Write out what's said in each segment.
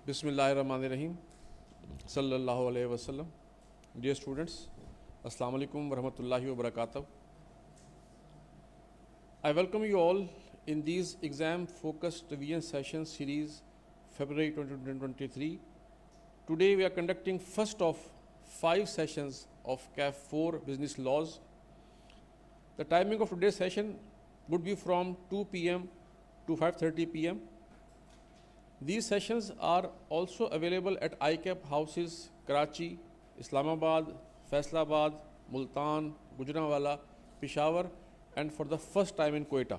बिस्मिल्लाहिर्रहमानिर्रहीम सल्लल्लाहु अलैहि वसल्लम. Dear students, Assalamu alaikum warahmatullahi wabarakatuh. I welcome you all in these exam-focused revision session series February 2023. Today we are conducting first of 5 sessions of CAF 4 Business Laws. The timing of today's session would be from 2 p.m. to 5:30 p.m. These sessions are also available at ICAP houses Karachi, Islamabad, Faisalabad, Multan, Gujranwala, Peshawar, and for the first time in Quetta.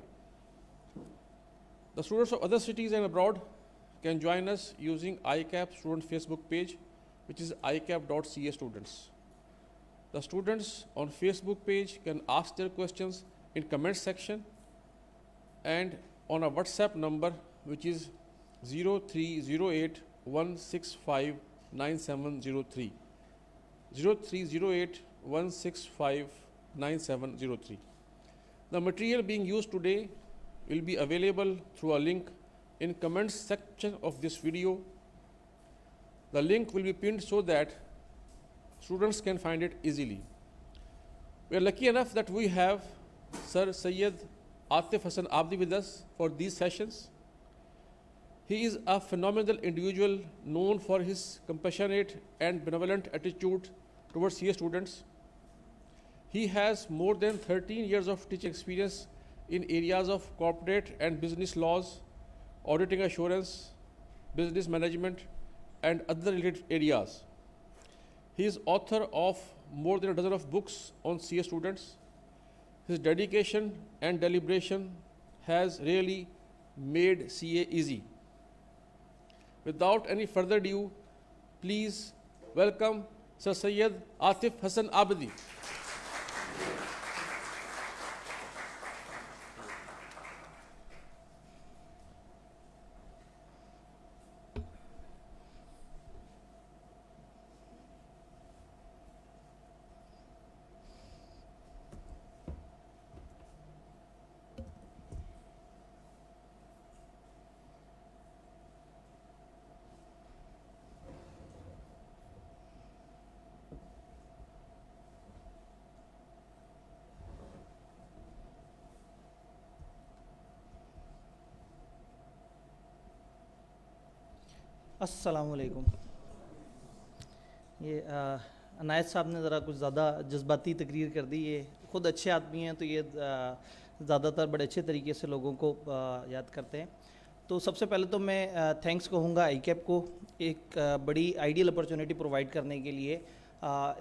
The students of other cities and abroad can join us using ICAP student Facebook page, which is icap.ca students. The students on Facebook page can ask their questions in comment section and on a WhatsApp number which is 0308 165 9703. 0308 165 9703. The material being used today will be available through a link in comments section of this video. The link will be pinned so that students can find it easily. We are lucky enough that we have Sir Syed Atif Hassan Abdi with us for these sessions. He is a phenomenal individual known for his compassionate and benevolent attitude towards CA students. He has more than 13 years of teaching experience in areas of corporate and business laws, auditing assurance, business management, and other related areas. He is author of more than a dozen of books on CA students. His dedication and deliberation has really made CA easy. Without any further ado, please welcome Sir Syed Atif Hassan Abdi. अस्सलामुअलैकुम। ये अनायत साहब ने ज़रा कुछ ज़्यादा जज्बाती तकरीर कर दी। ये ख़ुद अच्छे आदमी हैं तो ये ज़्यादातर बड़े अच्छे तरीके से लोगों को याद करते हैं। तो सबसे पहले तो मैं थैंक्स कहूँगा आईकैप को एक बड़ी आइडियल अपॉर्चुनिटी प्रोवाइड करने के लिए।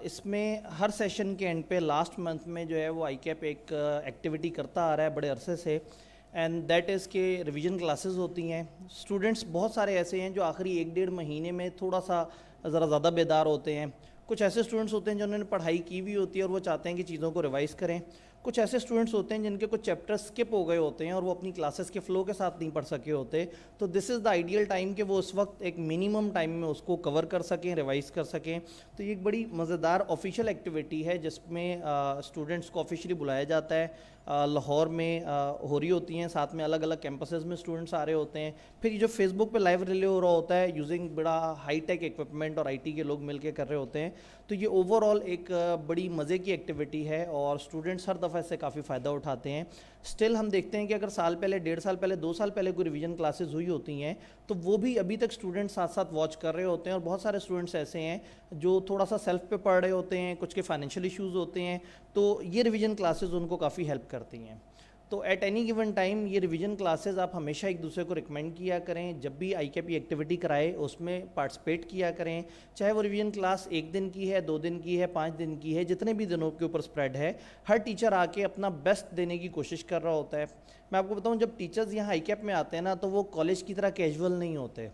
इसमें हर सेशन के एंड पे लास्ट मंथ में जो है वो आईकैप एक एक्टिविटी करता आ रहा है बड़े अरसे से, एंड दैट इज़ के रिवीजन क्लासेस होती हैं। स्टूडेंट्स बहुत सारे ऐसे हैं जो आखिरी 1-1.5 महीने में थोड़ा सा ज़रा ज़्यादा बेदार होते हैं। कुछ ऐसे स्टूडेंट्स होते हैं जिन्होंने पढ़ाई की भी होती है और वो चाहते हैं कि चीज़ों को रिवाइज़ करें। कुछ ऐसे स्टूडेंट्स होते हैं जिनके कुछ चैप्टर्स स्किप हो गए होते हैं और वो अपनी क्लासेस के फ़्लो के साथ नहीं पढ़ सके होते। तो this is the ideal time कि वो उस वक्त एक मिनिमम टाइम में उसको कवर कर सकें, रिवाइज़ कर सकें। तो ये एक बड़ी मज़ेदार ऑफिशियल एक्टिविटी है जिसमें स्टूडेंट्स को ऑफिशियली बुलाया जाता है। लाहौर में हो रही होती हैं, साथ में अलग अलग कैंपसेस में स्टूडेंट्स आ रहे होते हैं। फिर ये जो फेसबुक पे लाइव रिले हो रहा होता है यूजिंग बड़ा हाई टेक इक्विपमेंट और आईटी के लोग मिलके कर रहे होते हैं। तो ये ओवरऑल एक बड़ी मज़े की एक्टिविटी है और स्टूडेंट्स हर दफ़ा इससे काफ़ी फ़ायदा उठाते हैं। स्टिल हम देखते हैं कि अगर साल पहले, 1.5 साल पहले, 2 साल पहले कोई रिवीजन क्लासेस हुई होती हैं तो वो भी अभी तक स्टूडेंट्स साथ साथ वॉच कर रहे होते हैं। और बहुत सारे स्टूडेंट्स ऐसे हैं जो थोड़ा सा सेल्फ पे पढ़ रहे होते हैं, कुछ के फाइनेंशियल इश्यूज़ होते हैं, तो ये रिवीजन क्लासेस उनको काफ़ी हेल्प करती हैं। तो एट एनी गिवन टाइम ये रिवीजन क्लासेस आप हमेशा एक दूसरे को रिकमेंड किया करें। जब भी आईकैप एक्टिविटी कराए उसमें पार्टिसिपेट किया करें, चाहे वो रिवीजन क्लास 1 दिन की है, 2 दिन की है, 5 दिन की है, जितने भी दिनों के ऊपर स्प्रेड है। हर टीचर आके अपना बेस्ट देने की कोशिश कर रहा होता है। मैं आपको बताऊं, जब टीचर्स यहाँ आईकैप में आते हैं ना तो वो कॉलेज की तरह कैजुअल नहीं होते।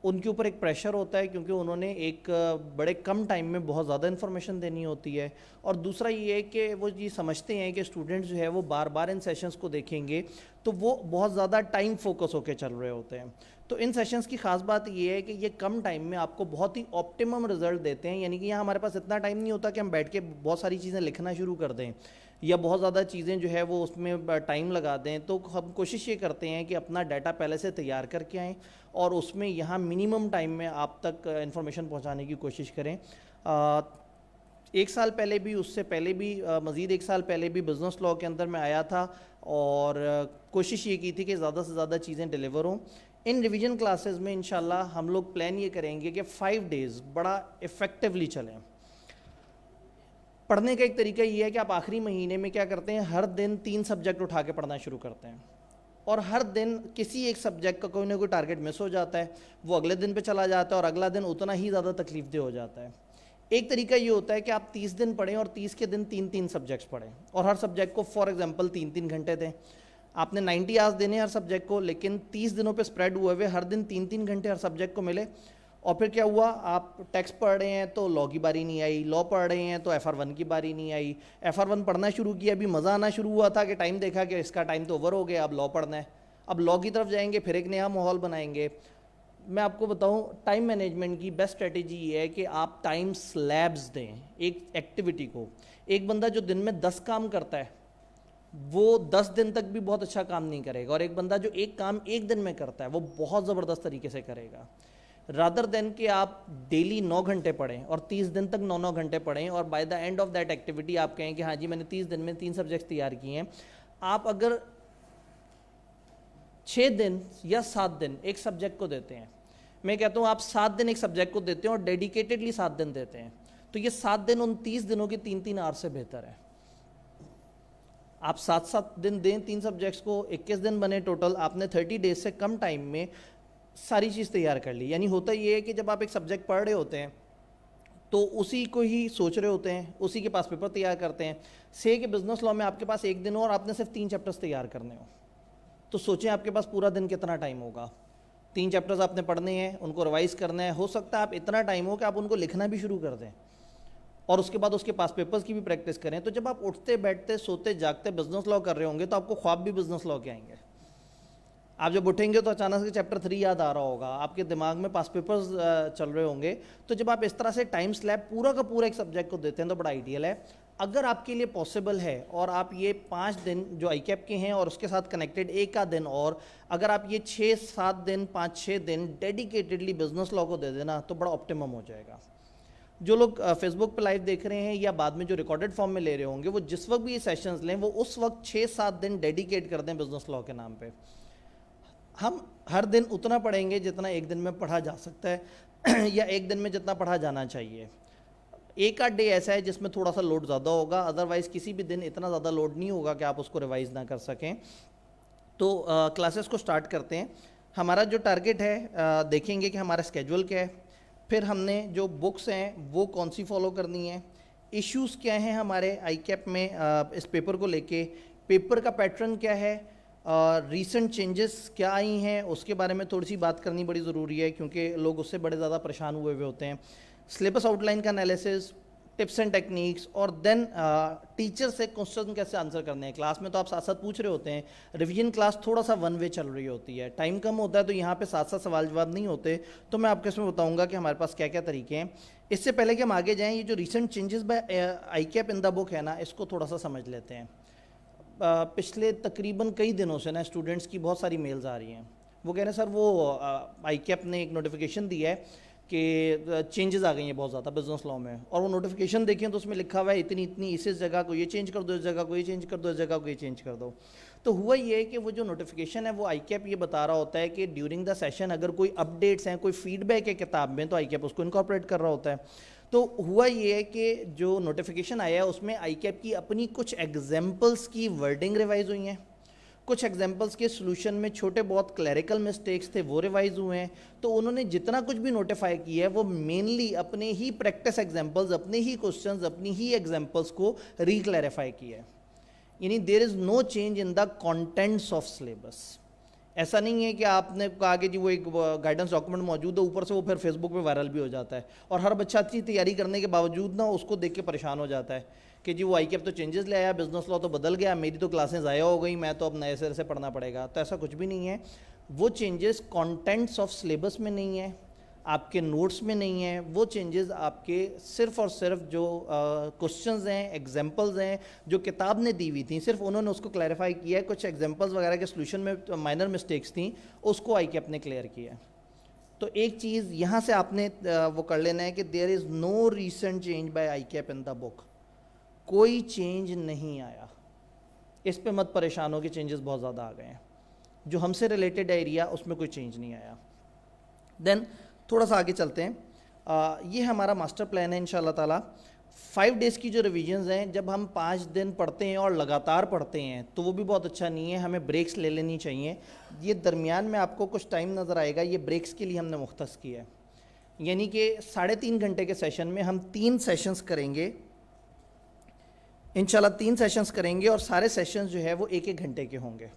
उनके ऊपर एक प्रेशर होता है क्योंकि उन्होंने एक बड़े कम टाइम में बहुत ज़्यादा इन्फॉर्मेशन देनी होती है। और दूसरा ये है कि वो ये समझते हैं कि स्टूडेंट्स जो है वो बार बार इन सेशंस को देखेंगे तो वो बहुत ज़्यादा टाइम फोकस होकर चल रहे होते हैं। तो इन सेशंस की खास बात ये है कि ये कम टाइम में आपको बहुत ही ऑप्टिमम रिजल्ट देते हैं। यानी कि यहाँ हमारे पास इतना टाइम नहीं होता कि हम बैठ के बहुत सारी चीज़ें लिखना शुरू कर दें या बहुत ज़्यादा चीज़ें जो है वो उसमें टाइम लगा दें। तो हम कोशिश ये करते हैं कि अपना डाटा पहले से तैयार करके आएँ और उसमें यहाँ मिनिमम टाइम में आप तक इंफॉर्मेशन पहुँचाने की कोशिश करें। एक साल पहले भी, उससे पहले भी, मज़ीद एक साल पहले भी बिज़नेस लॉ के अंदर मैं आया था और कोशिश ये की थी कि ज़्यादा से ज़्यादा चीज़ें डिलीवर हों। इन रिवीजन क्लासेस में इंशाल्लाह हम लोग प्लान ये करेंगे कि 5 डेज़ बड़ा इफ़ेक्टिवली चलें। पढ़ने का एक तरीका ये है कि आप आखिरी महीने में क्या करते हैं, हर दिन 3 सब्जेक्ट उठा के पढ़ना शुरू करते हैं और हर दिन किसी एक सब्जेक्ट का कोई ना कोई टारगेट मिस हो जाता है, वो अगले दिन पे चला जाता है और अगला दिन उतना ही ज़्यादा तकलीफदेह हो जाता है। एक तरीका ये होता है कि आप 30 दिन पढ़ें और 30 के दिन 3-3 सब्जेक्ट्स पढ़ें और हर सब्जेक्ट को फॉर एग्जांपल 3-3 घंटे दें। आपने 90 आवर्स देने हर सब्जेक्ट को, लेकिन 30 दिनों पे स्प्रेड हुए हुए हर दिन 3-3 घंटे हर सब्जेक्ट को मिले। और फिर क्या हुआ, आप टेक्स्ट पढ़ रहे हैं तो लॉ की बारी नहीं आई, लॉ पढ़ रहे हैं तो FR1 की बारी नहीं आई, FR1 पढ़ना शुरू किया, अभी मज़ा आना शुरू हुआ था कि टाइम देखा कि इसका टाइम तो ओवर हो गया, अब लॉ पढ़ना है, अब लॉ की तरफ जाएंगे, फिर एक नया माहौल बनाएंगे। मैं आपको बताऊं, टाइम मैनेजमेंट की बेस्ट स्ट्रेटेजी ये है कि आप टाइम स्लैब्स दें एक एक्टिविटी को। एक बंदा जो दिन में 10 काम करता है वो 10 दिन तक भी बहुत अच्छा काम नहीं करेगा, और एक बंदा जो एक काम एक दिन में करता है वो बहुत ज़बरदस्त तरीके से करेगा। रादर देन कि आप डेली 9 घंटे पढ़ें और 30 दिन तक 9-9 घंटे पढ़ें और by the end of that activity आप कहें कि हाँ जी मैंने 30 दिन में 3 सब्जेक्ट्स तैयार किए हैं। आप अगर 6 दिन या 7 दिन एक सब्जेक्ट को देते हैं, मैं कहता हूँ आप 7 दिन एक सब्जेक्ट को देते हैं और डेडिकेटेडली 7 दिन देते हैं, तो ये 7 दिन उन 30 दिनों के 3-3 आवर से बेहतर है। आप 7-7 दिन दें 3 सब्जेक्ट्स को, 21 दिन बने टोटल, आपने 30 डेज से कम टाइम में सारी चीज़ तैयार कर ली। यानी होता ये है कि जब आप एक सब्जेक्ट पढ़ रहे होते हैं तो उसी को ही सोच रहे होते हैं, उसी के पास पेपर तैयार करते हैं। से कि बिजनेस लॉ में आपके पास एक दिन हो और आपने सिर्फ 3 चैप्टर्स तैयार करने हो, तो सोचें आपके पास पूरा दिन कितना टाइम होगा। 3 चैप्टर्स आपने पढ़ने हैं, उनको रिवाइज करना है, हो सकता है आप इतना टाइम हो कि आप उनको लिखना भी शुरू कर दें और उसके बाद उसके पास पेपर्स की भी प्रैक्टिस करें। तो जब आप उठते बैठते सोते जागते बिजनेस लॉ कर रहे होंगे तो आपको ख्वाब भी बिजनेस लॉ के आएंगे। आप जब उठेंगे तो अचानक से चैप्टर 3 याद आ रहा होगा, आपके दिमाग में पास पेपर्स चल रहे होंगे। तो जब आप इस तरह से टाइम स्लैब पूरा का पूरा एक सब्जेक्ट को देते हैं तो बड़ा आइडियल है। अगर आपके लिए पॉसिबल है और आप ये 5 दिन जो ICAP के हैं और उसके साथ कनेक्टेड एक का दिन, और अगर आप ये 6-7 दिन 5-6 दिन डेडिकेटेडली बिजनेस लॉ को दे देना तो बड़ा ऑप्टिमम हो जाएगा। जो लोग फेसबुक पे लाइव देख रहे हैं या बाद में जो रिकॉर्डेड फॉर्म में ले रहे होंगे, वो जिस वक्त भी ये सेशंस लें वो उस वक्त 6-7 दिन डेडिकेट कर दें बिजनेस लॉ के नाम पे। हम हर दिन उतना पढ़ेंगे जितना एक दिन में पढ़ा जा सकता है या एक दिन में जितना पढ़ा जाना चाहिए। एक आध डे ऐसा है जिसमें थोड़ा सा लोड ज़्यादा होगा, अदरवाइज़ किसी भी दिन इतना ज़्यादा लोड नहीं होगा कि आप उसको रिवाइज़ ना कर सकें। तो क्लासेस को स्टार्ट करते हैं। हमारा जो टारगेट है, देखेंगे कि हमारा स्केड्यूल क्या है, फिर हमने जो बुक्स हैं वो कौन सी फॉलो करनी है, इश्यूज़ क्या हैं हमारे ICAP में इस पेपर को लेके, पेपर का पैटर्न क्या है, रीसेंट चेंजेस क्या आई हैं उसके बारे में थोड़ी सी बात करनी बड़ी ज़रूरी है क्योंकि लोग उससे बड़े ज़्यादा परेशान हुए हुए होते हैं। सिलेबस आउटलाइन का एनालिसिस, टिप्स एंड टेक्निक्स, और देन टीचर से क्वेश्चन कैसे आंसर करने हैं। क्लास में तो आप साथ साथ पूछ रहे होते हैं, रिवीजन क्लास थोड़ा सा वन वे चल रही होती है, टाइम कम होता है तो यहाँ पे साथ साथ सवाल जवाब नहीं होते। तो मैं आपको इसमें बताऊंगा कि हमारे पास क्या क्या तरीके हैं। इससे पहले कि हम आगे जाएँ, ये जो recent changes by ICAP in the book है ना, इसको थोड़ा सा समझ लेते हैं। पिछले तकरीबन कई दिनों से ना स्टूडेंट्स की बहुत सारी मेल्स आ रही हैं, वो कह रहे हैं सर वो ICAP ने एक नोटिफिकेशन दिया है कि चेंजेस आ गई हैं बहुत ज़्यादा बिजनेस लॉ में, और वो नोटिफिकेशन देखें तो उसमें लिखा हुआ है इतनी इतनी इस जगह को ये चेंज कर दो, इस जगह को ये चेंज कर दो, इस जगह को ये चेंज कर दो। तो हुआ ये है कि वो जो नोटिफिकेशन है वो ICAP ये बता रहा होता है कि ड्यूरिंग द सेशन अगर कोई अपडेट्स हैं, कोई फीडबैक है किताब में, तो ICAP उसको इनकॉर्पोरेट कर रहा होता है। तो हुआ ये है कि जो नोटिफिकेशन आया है उसमें ICAP की अपनी कुछ एग्जाम्पल्स की वर्डिंग रिवाइज हुई हैं, कुछ एग्जाम्पल्स के सोल्यूशन में छोटे बहुत क्लैरिकल मिस्टेक्स थे वो रिवाइज हुए हैं। तो उन्होंने जितना कुछ भी नोटिफाई किया है वो मेनली अपने ही प्रैक्टिस एग्जाम्पल्स, अपने ही क्वेश्चंस, अपनी ही एग्जाम्पल्स को रिक्लैरिफाई किया है। यानी there is no change in the contents of syllabus. ऐसा नहीं है कि आपने कहा कि जी वो एक गाइडेंस डॉक्यूमेंट मौजूद है, ऊपर से वो फिर फेसबुक पे वायरल भी हो जाता है और हर बच्चा अच्छी तैयारी करने के बावजूद ना उसको देख के परेशान हो जाता है कि जी वो ICAP तो चेंजेस ले आया, बिजनेस लॉ तो बदल गया, मेरी तो क्लासें ज़ाया हो गई, मैं तो अब नए सिरे से पढ़ना पड़ेगा। तो ऐसा कुछ भी नहीं है। वो चेंजेस कॉन्टेंट्स ऑफ सिलेबस में नहीं है, आपके नोट्स में नहीं है, वो चेंजेस आपके सिर्फ और सिर्फ जो क्वेश्चंस हैं, एग्जांपल्स हैं जो किताब ने दी हुई थी, सिर्फ उन्होंने उसको क्लैरिफाई किया है, कुछ एग्जांपल्स वगैरह के सोल्यूशन में माइनर मिस्टेक्स थी, उसको ICAP ने क्लियर किया है। तो एक चीज़ यहाँ से आपने वो कर लेना है कि there is no recent change by ICAP in the book. कोई चेंज नहीं आया, इस पे मत परेशान हो कि चेंजेस बहुत ज़्यादा आ गए हैं। जो हमसे रिलेटेड एरिया उसमें कोई चेंज नहीं आया। देन थोड़ा सा आगे चलते हैं। ये हमारा मास्टर प्लान है इंशाल्लाह ताला। 5 डेज़ की जो रिविजन्स हैं, जब हम 5 दिन पढ़ते हैं और लगातार पढ़ते हैं तो वो भी बहुत अच्छा नहीं है, हमें ब्रेक्स ले लेनी चाहिए। ये दरमियान में आपको कुछ टाइम नज़र आएगा, ये ब्रेक्स के लिए हमने मुख्तस किया है। यानी कि 3.5 घंटे के सेशन में हम 3 सेशंस करेंगे इंशाल्लाह, 3 सेशंस करेंगे और सारे सेशंस जो है वो 1-1 घंटे के होंगे।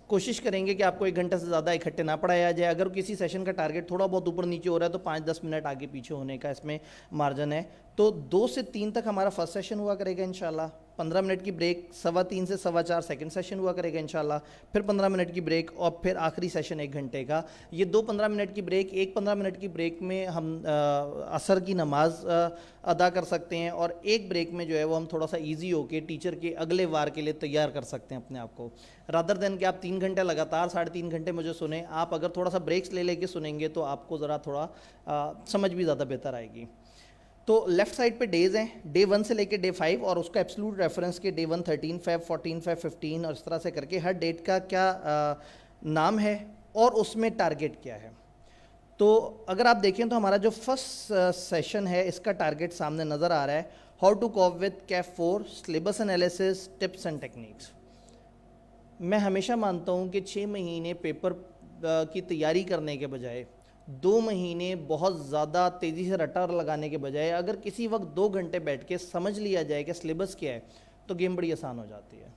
कोशिश करेंगे कि आपको 1 घंटे से ज़्यादा इकट्ठे ना पढ़ाया जाए। अगर किसी सेशन का टारगेट थोड़ा बहुत ऊपर नीचे हो रहा है तो 5-10 मिनट आगे पीछे होने का इसमें मार्जिन है। तो 2 से 3 तक हमारा फर्स्ट सेशन हुआ करेगा इंशाल्लाह, 15 मिनट की ब्रेक, 3:15 से 4:15 सेकंड सेशन हुआ करेगा इंशाल्लाह, फिर 15 मिनट की ब्रेक और फिर आखिरी सेशन 1 घंटे का। ये 2 15 मिनट की ब्रेक, एक 15 मिनट की ब्रेक में हम असर की नमाज अदा कर सकते हैं और एक ब्रेक में जो है वो हम थोड़ा सा ईजी होके टीचर के अगले वार के लिए तैयार कर सकते हैं अपने आप को। रादर देन कि आप 3 घंटे लगातार 3.5 घंटे मुझे सुने, आप अगर थोड़ा सा ब्रेक्स ले लेके सुनेंगे तो आपको ज़रा थोड़ा समझ भी ज़्यादा बेहतर आएगी। तो लेफ्ट साइड पे डेज़ हैं, डे 1 से लेके डे 5 और उसका एब्सोल्यूट रेफरेंस के डे 1 13 Feb 14 Feb 15 और इस तरह से करके हर डेट का क्या नाम है और उसमें टारगेट क्या है। तो अगर आप देखें तो हमारा जो फर्स्ट सेशन है इसका टारगेट सामने नज़र आ रहा है, how to cope with CAF 4 syllabus analysis tips and techniques. मैं हमेशा मानता हूँ कि 6 महीने पेपर की तैयारी करने के बजाय 2 महीने बहुत ज़्यादा तेज़ी से रट्टा लगाने के बजाय अगर किसी वक्त 2 घंटे बैठ के समझ लिया जाए कि सिलेबस क्या है तो गेम बड़ी आसान हो जाती है।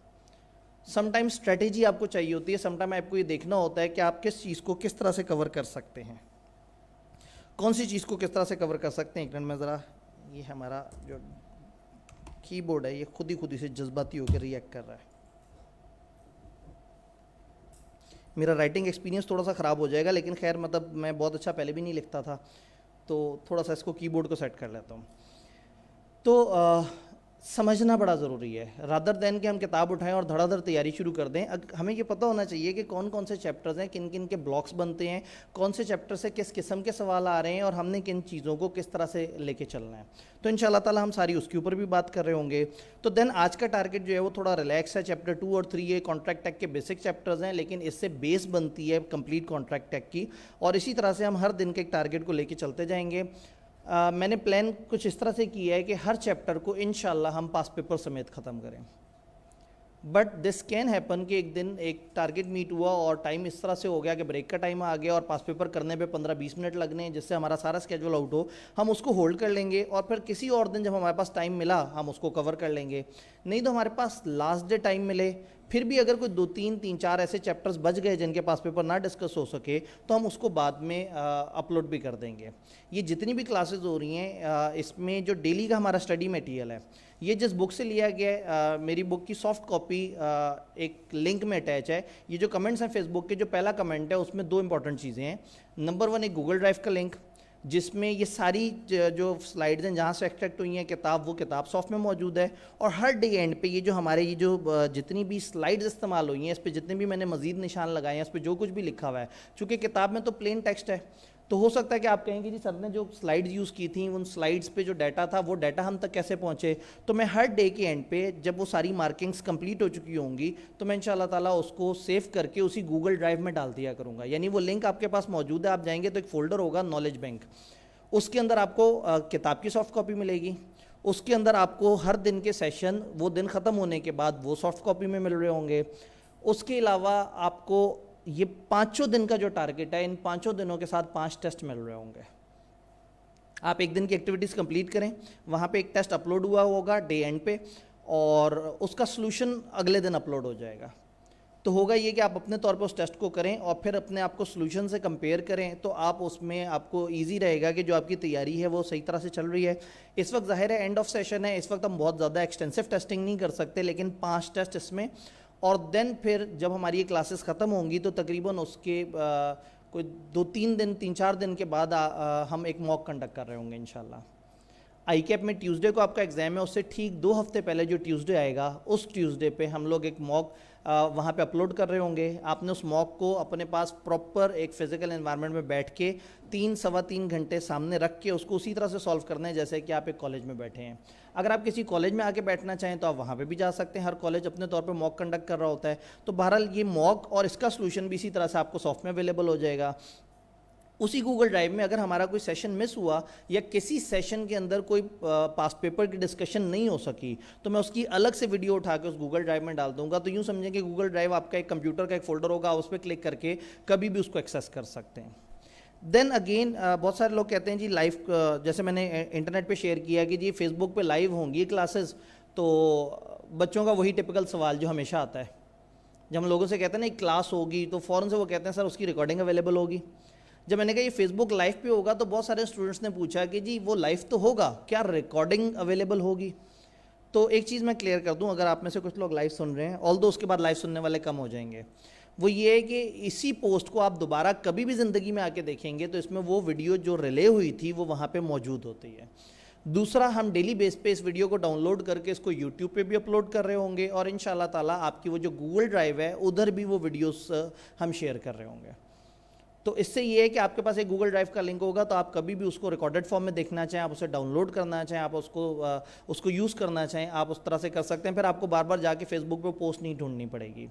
समटाइम स्ट्रेटेजी आपको चाहिए होती है, समटाइम आपको ये देखना होता है कि आप किस चीज़ को किस तरह से कवर कर सकते हैं, कौन सी चीज़ को किस तरह से कवर कर सकते हैं। एक मिनट में ज़रा, ये हमारा जो कीबोर्ड है ये खुद ही से जज्बाती होकर रिएक्ट कर रहा है। मेरा राइटिंग एक्सपीरियंस थोड़ा सा ख़राब हो जाएगा, लेकिन खैर मतलब मैं बहुत अच्छा पहले भी नहीं लिखता था, तो थोड़ा सा इसको कीबोर्ड को सेट कर लेता हूँ। तो समझना बड़ा ज़रूरी है, रादर दैन कि हम किताब उठाएं और धड़ाधड़ तैयारी शुरू कर दें। हमें ये पता होना चाहिए कि कौन कौन से चैप्टर्स हैं, किन किन के ब्लॉक्स बनते हैं, कौन से चैप्टर से किस किस्म के सवाल आ रहे हैं और हमने किन चीज़ों को किस तरह से लेके चलना है। तो इंशाल्लाह ताला हम सारी उसके ऊपर भी बात कर रहे होंगे। तो देन आज का टारगेट जो है वो थोड़ा रिलैक्स है। चैप्टर 2 और 3 ये कॉन्ट्रैक्ट टैग के बेसिक चैप्टर्स हैं, लेकिन इससे बेस बनती है कंप्लीट कॉन्ट्रैक्ट टैग की, और इसी तरह से हम हर दिन के एक टारगेट को लेके चलते जाएंगे। मैंने प्लान कुछ इस तरह से किया है कि हर चैप्टर को इंशाल्लाह हम पास पेपर समेत ख़त्म करें, बट दिस कैन हैपन कि एक दिन एक टारगेट मीट हुआ और टाइम इस तरह से हो गया कि ब्रेक का टाइम आ गया और पास पेपर करने पे 15-20 मिनट लगने हैं, जिससे हमारा सारा स्केड्यूल आउट हो। हम उसको होल्ड कर लेंगे और फिर किसी और दिन जब हमारे पास टाइम मिला हम उसको कवर कर लेंगे। नहीं तो हमारे पास लास्ट डे टाइम मिले, फिर भी अगर कोई 2-3-4 ऐसे चैप्टर्स बच गए जिनके पास पेपर ना डिस्कस हो सके तो हम उसको बाद में अपलोड भी कर देंगे। ये जितनी भी क्लासेस हो रही हैं इसमें जो डेली का हमारा स्टडी मटेरियल है ये जिस बुक से लिया गया है, मेरी बुक की सॉफ्ट कॉपी एक लिंक में अटैच है। ये जो कमेंट्स हैं फेसबुक के, जो पहला कमेंट है उसमें 2 इंपॉर्टेंट चीज़ें हैं। नंबर 1 एक गूगल ड्राइव का लिंक जिसमें ये सारी जो स्लाइड्स हैं जहाँ से एक्सट्रैक्ट हुई हैं किताब, वो किताब सॉफ्ट में मौजूद है। और हर डे एंड पे ये जो हमारे ये जो जितनी भी स्लाइड्स इस्तेमाल हुई हैं इस पर जितने भी मैंने मजीद निशान लगाए हैं, इस पर जो कुछ भी लिखा हुआ है, चूँकि किताब में तो प्लेन टेक्स्ट है तो हो सकता है कि आप कहेंगे जी सर ने जो स्लाइड्स यूज़ की थी उन स्लाइड्स पे जो डाटा था वो डाटा हम तक कैसे पहुँचे। तो मैं हर डे के एंड पे जब वो सारी मार्किंग्स कंप्लीट हो चुकी होंगी तो मैं इंशाल्लाह ताला उसको सेव करके उसी गूगल ड्राइव में डाल दिया करूँगा। यानी वो लिंक आपके पास मौजूद है, आप जाएंगे तो एक फ़ोल्डर होगा नॉलेज बैंक, उसके अंदर आपको किताब की सॉफ्ट कॉपी मिलेगी, उसके अंदर आपको हर दिन के सेशन वो दिन ख़त्म होने के बाद वो सॉफ्ट कॉपी में मिल रहे होंगे। उसके अलावा आपको ये 5 दिन का जो टारगेट है, इन 5 दिनों के साथ 5 टेस्ट मिल रहे होंगे। आप एक दिन की एक्टिविटीज़ कंप्लीट करें, वहाँ पे एक टेस्ट अपलोड हुआ होगा डे एंड पे और उसका सॉल्यूशन अगले दिन अपलोड हो जाएगा। तो होगा ये कि आप अपने तौर पर उस टेस्ट को करें और फिर अपने आप को सोल्यूशन से कंपेयर करें, तो आप उसमें आपको इजी रहेगा कि जो आपकी तैयारी है वो सही तरह से चल रही है। इस वक्त ज़ाहिर है एंड ऑफ सेशन है, इस वक्त हम बहुत ज़्यादा एक्सटेंसिव टेस्टिंग नहीं कर सकते, लेकिन 5 टेस्ट इसमें, और देन फिर जब हमारी ये क्लासेस ख़त्म होंगी तो तकरीबन उसके कोई 2-3 दिन 3-4 दिन के बाद हम एक मॉक कंडक्ट कर रहे होंगे इंशाल्लाह। ICAP में ट्यूसडे को आपका एग्ज़ाम है, उससे ठीक 2 हफ्ते पहले जो ट्यूसडे आएगा उस ट्यूसडे पे हम लोग एक मॉक वहाँ पे अपलोड कर रहे होंगे। आपने उस मॉक को अपने पास प्रॉपर एक फ़िज़िकल एनवायरनमेंट में बैठ के 3-3.25 घंटे सामने रख के उसको उसी तरह से सॉल्व करना है जैसे कि आप एक कॉलेज में बैठे हैं। अगर आप किसी कॉलेज में आके बैठना चाहें तो आप वहाँ पे भी जा सकते हैं, हर कॉलेज अपने तौर पे मॉक कंडक्ट कर रहा होता है। तो बहरहाल ये मॉक और इसका सलूशन भी इसी तरह से आपको सॉफ्ट में अवेलेबल हो जाएगा। उसी गूगल ड्राइव में अगर हमारा कोई सेशन मिस हुआ या किसी सेशन के अंदर कोई पास्ट पेपर की डिस्कशन नहीं हो सकी तो मैं उसकी अलग से वीडियो उठा के उस गूगल ड्राइव में डाल दूंगा। तो यूँ समझें कि गूगल ड्राइव आपका एक कंप्यूटर का एक फोल्डर होगा, उस पर क्लिक करके कभी भी उसको एक्सेस कर सकते हैं। देन अगेन बहुत सारे लोग कहते हैं जी लाइव, जैसे मैंने इंटरनेट पे शेयर किया कि जी फेसबुक पे लाइव होंगी क्लासेस, तो बच्चों का वही टिपिकल सवाल जो हमेशा आता है जब हम लोगों से कहते हैं ना एक क्लास होगी तो फ़ौरन से वो कहते हैं सर उसकी रिकॉर्डिंग अवेलेबल होगी। जब मैंने कहा ये फेसबुक लाइव पे होगा तो बहुत सारे स्टूडेंट्स ने पूछा कि जी वो लाइव तो होगा, क्या रिकॉर्डिंग अवेलेबल होगी? तो एक चीज़ मैं क्लियर कर दूं, अगर आप में से कुछ लोग लाइव सुन रहे हैं, ऑल्दो उसके बाद लाइव सुनने वाले कम हो जाएंगे, वो ये है कि इसी पोस्ट को आप दोबारा कभी भी ज़िंदगी में आके देखेंगे तो इसमें वो वीडियो जो रिले हुई थी वो वहाँ पे मौजूद होती है। दूसरा, हम डेली बेस पे इस वीडियो को डाउनलोड करके इसको यूट्यूब पे भी अपलोड कर रहे होंगे और इंशाल्लाह ताला आपकी वो जो गूगल ड्राइव है उधर भी वो वीडियोस हम शेयर कर रहे होंगे। तो इससे ये है कि आपके पास एक गूगल ड्राइव का लिंक होगा तो आप कभी भी उसको रिकॉर्डेड फॉर्म में देखना चाहें, आप उसे डाउनलोड करना चाहें, आप उसको यूज़ करना चाहें, आप उस तरह से कर सकते हैं। फिर आपको बार बार जाके फेसबुक पे पोस्ट नहीं ढूंढनी पड़ेगी।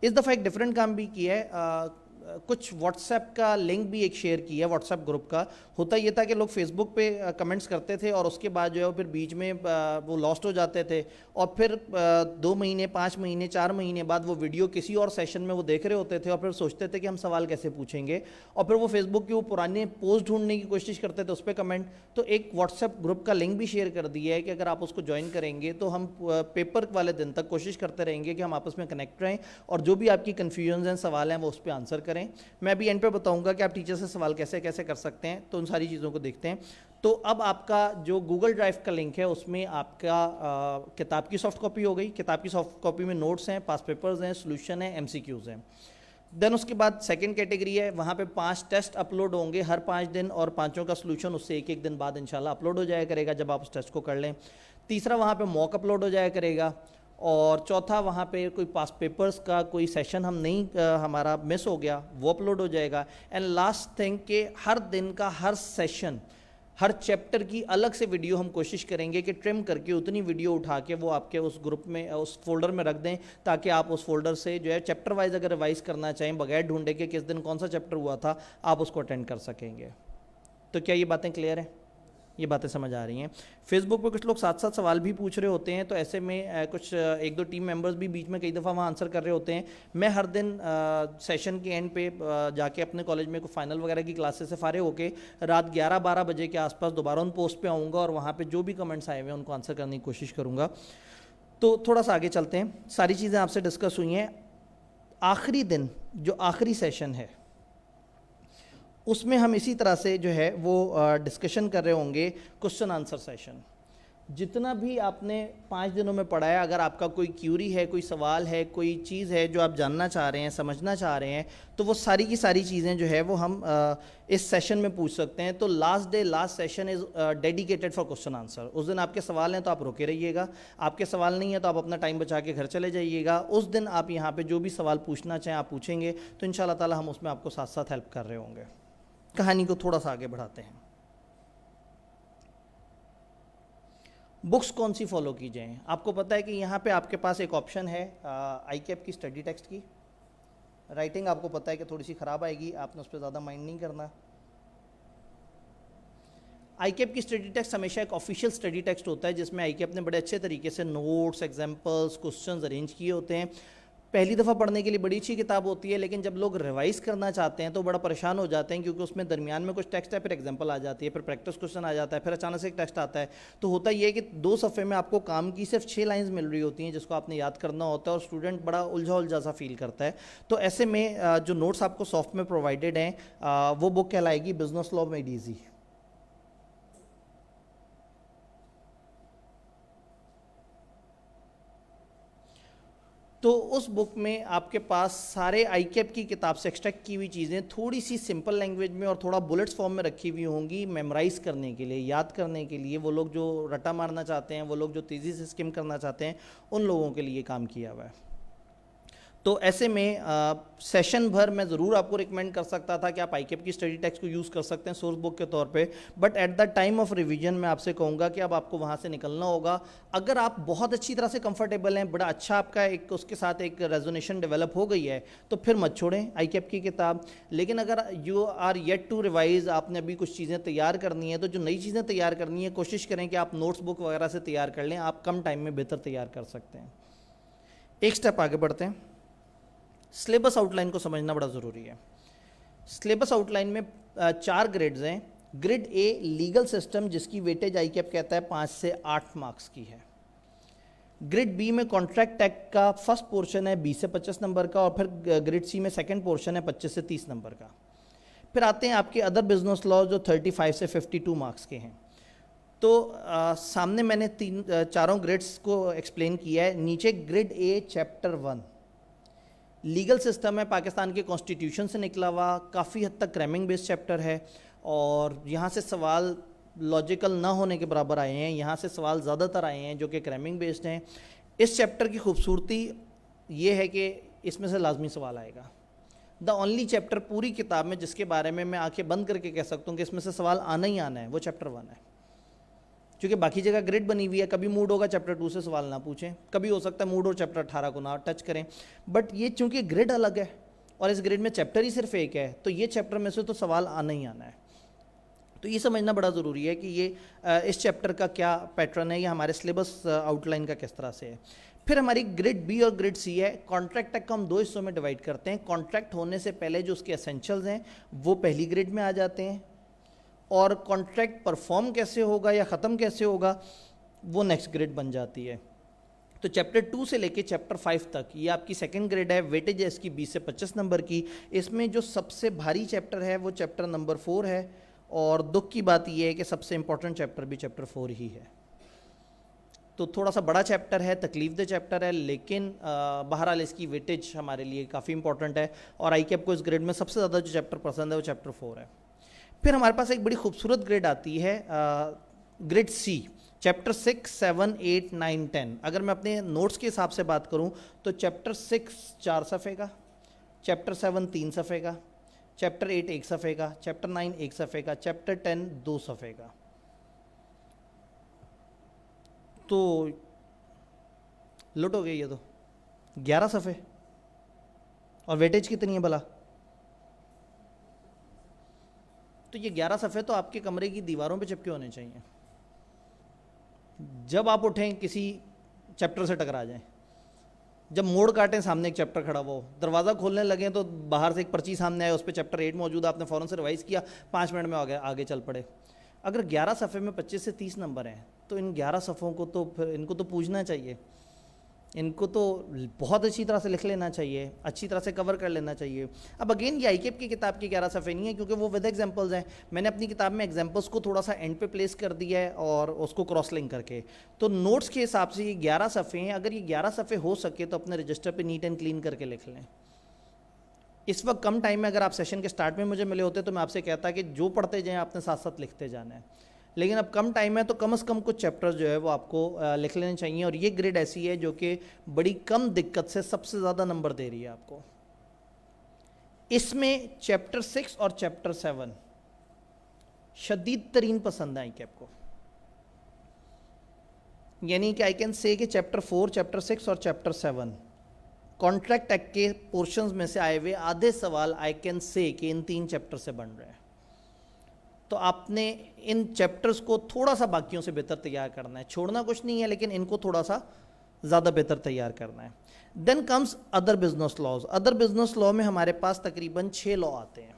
इस दफ़ा एक डिफरेंट काम भी किया है, कुछ व्हाट्सएप का लिंक भी एक शेयर किया, व्हाट्सएप ग्रुप का। होता ये था कि लोग फेसबुक पे कमेंट्स करते थे और उसके बाद जो है वो फिर बीच में वो लॉस्ट हो जाते थे और फिर 2 महीने 5 महीने 4 महीने बाद वो वीडियो किसी और सेशन में वो देख रहे होते थे और फिर सोचते थे कि हम सवाल कैसे पूछेंगे और फिर वो फेसबुक की वो पुराने पोस्ट ढूंढने की कोशिश करते थे उस पर कमेंट। तो एक व्हाट्सएप ग्रुप का लिंक भी शेयर कर दिया है कि अगर आप उसको ज्वाइन करेंगे तो हम पेपर वाले दिन तक कोशिश करते रहेंगे कि हम आपस में कनेक्ट रहें और जो भी आपकी कन्फ्यूजन हैं, सवाल हैं, वो उस पर आंसर करें। मैं अभी एंड पे बताऊंगा कि आप टीचर से सवाल कैसे कैसे कर सकते हैं, तो उन सारी चीज़ों को देखते हैं। तो अब आपका जो गूगल ड्राइव का लिंक है उसमें आपका किताब की सॉफ्ट कॉपी हो गई, किताब की सॉफ्ट कॉपी में नोट्स हैं, पास्ट पेपर्स हैं, सोल्यूशन है, MCQs हैं। देन उसके बाद सेकंड कैटेगरी है, वहाँ पे 5 टेस्ट अपलोड होंगे हर 5 दिन और पांचों का सोल्यूशन उससे एक दिन बाद इंशाल्लाह अपलोड हो जाया करेगा जब आप उस टेस्ट को कर लें। तीसरा, वहाँ पे मॉक अपलोड हो जाया करेगा और चौथा, वहाँ पे कोई पास्ट पेपर्स का कोई सेशन हम नहीं हमारा मिस हो गया वो अपलोड हो जाएगा। एंड लास्ट थिंग कि हर दिन का हर सेशन, हर चैप्टर की अलग से वीडियो हम कोशिश करेंगे कि ट्रिम करके उतनी वीडियो उठा के वो आपके उस ग्रुप में उस फोल्डर में रख दें ताकि आप उस फोल्डर से जो है चैप्टर वाइज अगर रिवाइज करना चाहें बगैर ढूंढे कि किस दिन कौन सा चैप्टर हुआ था आप उसको अटेंड कर सकेंगे। तो क्या ये बातें क्लियर हैं? ये बातें समझ आ रही हैं? फेसबुक पे कुछ लोग साथ साथ सवाल भी पूछ रहे होते हैं तो ऐसे में कुछ 1-2 टीम मेंबर्स भी बीच में कई दफ़ा वहाँ आंसर कर रहे होते हैं। मैं हर दिन सेशन के एंड पे जाके अपने कॉलेज में कोई फाइनल वगैरह की क्लासेस से फारे होके रात 11-12 बजे के आसपास दोबारा उन पोस्ट पे आऊँगा और वहाँ पे जो भी कमेंट्स आए हुए हैं उनको आंसर करने की कोशिश करूँगा। तो थोड़ा सा आगे चलते हैं, सारी चीज़ें आपसे डिस्कस हुई हैं। आखिरी दिन जो आखिरी सेशन है उसमें हम इसी तरह से जो है वो डिस्कशन कर रहे होंगे, क्वेश्चन आंसर सेशन। जितना भी आपने 5 दिनों में पढ़ा है, अगर आपका कोई क्यूरी है, कोई सवाल है, कोई चीज़ है जो आप जानना चाह रहे हैं, समझना चाह रहे हैं, तो वो सारी की सारी चीज़ें जो है वो हम इस सेशन में पूछ सकते हैं। तो last session is dedicated for question answer. उस दिन आपके सवाल हैं तो आप रुके रहिएगा, आपके सवाल नहीं है तो आप अपना टाइम बचा के घर चले जाइएगा। उस दिन आप यहाँ पर जो भी सवाल पूछना चाहें आप पूछेंगे, तो इंशाल्लाह ताला हम उसमें आपको साथ साथ हेल्प कर रहे होंगे। कहानी को थोड़ा सा आगे बढ़ाते हैं। बुक्स कौन सी फॉलो की जाएं? आपको पता है कि यहाँ पे आपके पास एक ऑप्शन है ICAP की स्टडी टेक्स्ट की। राइटिंग आपको पता है कि थोड़ी सी ख़राब आएगी, आपने उस पर ज़्यादा माइंड नहीं करना। ICAP की स्टडी टेक्स्ट हमेशा एक ऑफिशियल स्टडी टेक्स्ट होता है जिसमें ICAP ने बड़े अच्छे तरीके से नोट्स, एग्जाम्पल्स, क्वेश्चंस अरेंज किए होते हैं। पहली दफ़ा पढ़ने के लिए बड़ी अच्छी किताब होती है, लेकिन जब लोग रिवाइज़ करना चाहते हैं तो बड़ा परेशान हो जाते हैं, क्योंकि उसमें दरमियान में कुछ टेक्स्ट है, फिर एग्जांपल आ जाती है, फिर प्रैक्टिस क्वेश्चन आ जाता है, फिर अचानक से एक टेक्स्ट आता है। तो होता ये है कि 2 सफ़े में आपको काम की सिर्फ 6 लाइन्स मिल रही होती हैं जिसको आपने याद करना होता है, और स्टूडेंट बड़ा उलझा उलझा सा फील करता है। तो ऐसे में जो नोट्स आपको सॉफ्ट में प्रोवाइडेड हैं वो बुक कहलाएगी बिजनेस लॉ मेड ईजी। तो उस बुक में आपके पास सारे आईकेप की किताब से एक्सट्रैक्ट की हुई चीज़ें थोड़ी सी सिंपल लैंग्वेज में और थोड़ा बुलेट्स फॉर्म में रखी हुई होंगी, मेमोराइज़ करने के लिए, याद करने के लिए। वो लोग जो रटा मारना चाहते हैं, वो लोग जो तेज़ी से स्किम करना चाहते हैं, उन लोगों के लिए काम किया हुआ है। तो ऐसे में सेशन भर मैं ज़रूर आपको रिकमेंड कर सकता था कि आप आईकेप की स्टडी टेक्स्ट को यूज़ कर सकते हैं सोर्स बुक के तौर पे, but at the time of revision मैं आपसे कहूँगा कि अब आपको वहाँ से निकलना होगा। अगर आप बहुत अच्छी तरह से कंफर्टेबल हैं, बड़ा अच्छा आपका एक उसके साथ एक रेजोनेशन डेवलप हो गई है, तो फिर मत छोड़ें आईकेप की किताब। लेकिन अगर you are yet to revise, आपने अभी कुछ चीज़ें तैयार करनी है, तो जो नई चीज़ें तैयार करनी है कोशिश करें कि आप नोट्स बुक वगैरह से तैयार कर लें, आप कम टाइम में बेहतर तैयार कर सकते हैं। एक स्टेप आगे बढ़ते हैं। सिलेबस आउटलाइन को समझना बड़ा ज़रूरी है। सिलेबस आउटलाइन में 4 ग्रेड्स हैं। ग्रेड ए लीगल सिस्टम, जिसकी वेटेज आईकेप कहता है 5 से 8 मार्क्स की है। ग्रेड बी में कॉन्ट्रैक्ट एक्ट का फर्स्ट पोर्शन है 20 से 25 नंबर का, और फिर ग्रेड सी में सेकंड पोर्शन है 25 से 30 नंबर का। फिर आते हैं आपके अदर बिजनेस लॉ, जो 35 से 52 मार्क्स के हैं। तो सामने मैंने चारों ग्रेड्स को एक्सप्लेन किया है। नीचे grade A chapter 1 legal system है, पाकिस्तान के कॉन्स्टिट्यूशन से निकला हुआ, काफ़ी हद तक क्रैमिंग बेस्ड चैप्टर है, और यहाँ से सवाल लॉजिकल ना होने के बराबर आए हैं। यहाँ से सवाल ज़्यादातर आए हैं जो कि क्रैमिंग बेस्ड हैं। इस चैप्टर की खूबसूरती ये है कि इसमें से लाजमी सवाल आएगा। द ओनली चैप्टर पूरी किताब में जिसके बारे में मैं आंखें बंद करके कह सकता हूँ कि इसमें से सवाल आना ही आना है, वो चैप्टर 1 है। क्योंकि बाकी जगह ग्रेड बनी हुई है, कभी मूड होगा चैप्टर 2 से सवाल ना पूछें, कभी हो सकता है मूड और चैप्टर 18 को ना टच करें, बट ये चूंकि ग्रेड अलग है और इस ग्रेड में चैप्टर ही सिर्फ एक है, तो ये चैप्टर में से तो सवाल आना ही आना है। तो ये समझना बड़ा ज़रूरी है कि ये इस चैप्टर का क्या पैटर्न है, या हमारे सिलेबस आउटलाइन का किस तरह से है। फिर हमारी ग्रेड बी और ग्रेड सी है। कॉन्ट्रैक्ट एक्ट को हम 2 हिस्सों में डिवाइड करते हैं। कॉन्ट्रैक्ट होने से पहले जो उसके एसेंशियल्स हैं वो पहली ग्रेड में आ जाते हैं, और कॉन्ट्रैक्ट परफॉर्म कैसे होगा या ख़त्म कैसे होगा वो नेक्स्ट ग्रेड बन जाती है। तो चैप्टर 2 से लेके चैप्टर 5 तक ये आपकी सेकंड ग्रेड है। वेटेज है इसकी 20 से 25 नंबर की। इसमें जो सबसे भारी चैप्टर है वो चैप्टर नंबर 4 है, और दुख की बात यह है कि सबसे इंपॉर्टेंट चैप्टर भी चैप्टर 4 ही है। तो थोड़ा सा बड़ा चैप्टर है, तकलीफ दे चैप्टर है, लेकिन बहरहाल इसकी वेटेज हमारे लिए काफ़ी इंपॉर्टेंट है, और आईकेप को इस ग्रेड में सबसे ज़्यादा जो चैप्टर पसंद है वो चैप्टर 4 है। फिर हमारे पास एक बड़ी खूबसूरत ग्रेड आती है, ग्रेड सी, चैप्टर 6, 7, 8, 9, 10। अगर मैं अपने नोट्स के हिसाब से बात करूं तो चैप्टर 6 4 सफ़े का, चैप्टर 7 3 सफ़े का, चैप्टर 8 1 सफ़े का, चैप्टर 9 1 सफ़े का, चैप्टर 10 2 सफ़े का। तो लुट हो गई ये तो 11 सफ़े, और वेटेज कितनी है भला? तो ये 11 सफ़े तो आपके कमरे की दीवारों पे चिपके होने चाहिए। जब आप उठें किसी चैप्टर से टकरा जाएं, जब मोड़ काटें सामने एक चैप्टर खड़ा हो, दरवाज़ा खोलने लगें तो बाहर से एक पर्ची सामने आए, उस पर चैप्टर 8 मौजूद है, आपने फ़ौरन से रिवाइज़ किया, 5 मिनट में आगे चल पड़े। अगर 11 सफ़े में 25 से 30 नंबर हैं तो इन 11 सफ़ों को तो फिर इनको तो पूछना चाहिए, इनको तो बहुत अच्छी तरह से लिख लेना चाहिए, अच्छी तरह से कवर कर लेना चाहिए। अब अगेन ये आईकेप की किताब की 11 सफ़े नहीं है, क्योंकि वो विद एग्जांपल्स हैं। मैंने अपनी किताब में एग्जांपल्स को थोड़ा सा एंड पे प्लेस कर दिया है और उसको क्रॉस लिंक करके। तो नोट्स के हिसाब से ये 11 सफ़े हैं। अगर ये 11 सफ़े हो सके तो अपने रजिस्टर पे नीट एंड क्लीन करके लिख लें। इस वक्त कम टाइम में अगर आप सेशन के स्टार्ट में मुझे मिले होते तो मैं आपसे कहता कि जो पढ़ते जाएँ आपने साथ साथ लिखते जाना है, लेकिन अब कम टाइम है तो कम से कम कुछ चैप्टर्स जो है वो आपको लिख लेने चाहिए। और ये ग्रेड ऐसी है जो कि बड़ी कम दिक्कत से सबसे ज़्यादा नंबर दे रही है आपको। इसमें चैप्टर 6 और चैप्टर 7 शदीद तरीन पसंद है आईकेप को, यानी कि आई कैन से कि चैप्टर 4, चैप्टर 6 और चैप्टर 7 कॉन्ट्रैक्ट एक्ट के पोर्शंस में से आए हुए आधे सवाल आई कैन से कि इन 3 चैप्टर से बन रहे हैं। तो आपने इन चैप्टर्स को थोड़ा सा बाकियों से बेहतर तैयार करना है, छोड़ना कुछ नहीं है, लेकिन इनको थोड़ा सा ज़्यादा बेहतर तैयार करना है। Then comes other business laws. Other business law में हमारे पास तकरीबन 6 लॉ आते हैं।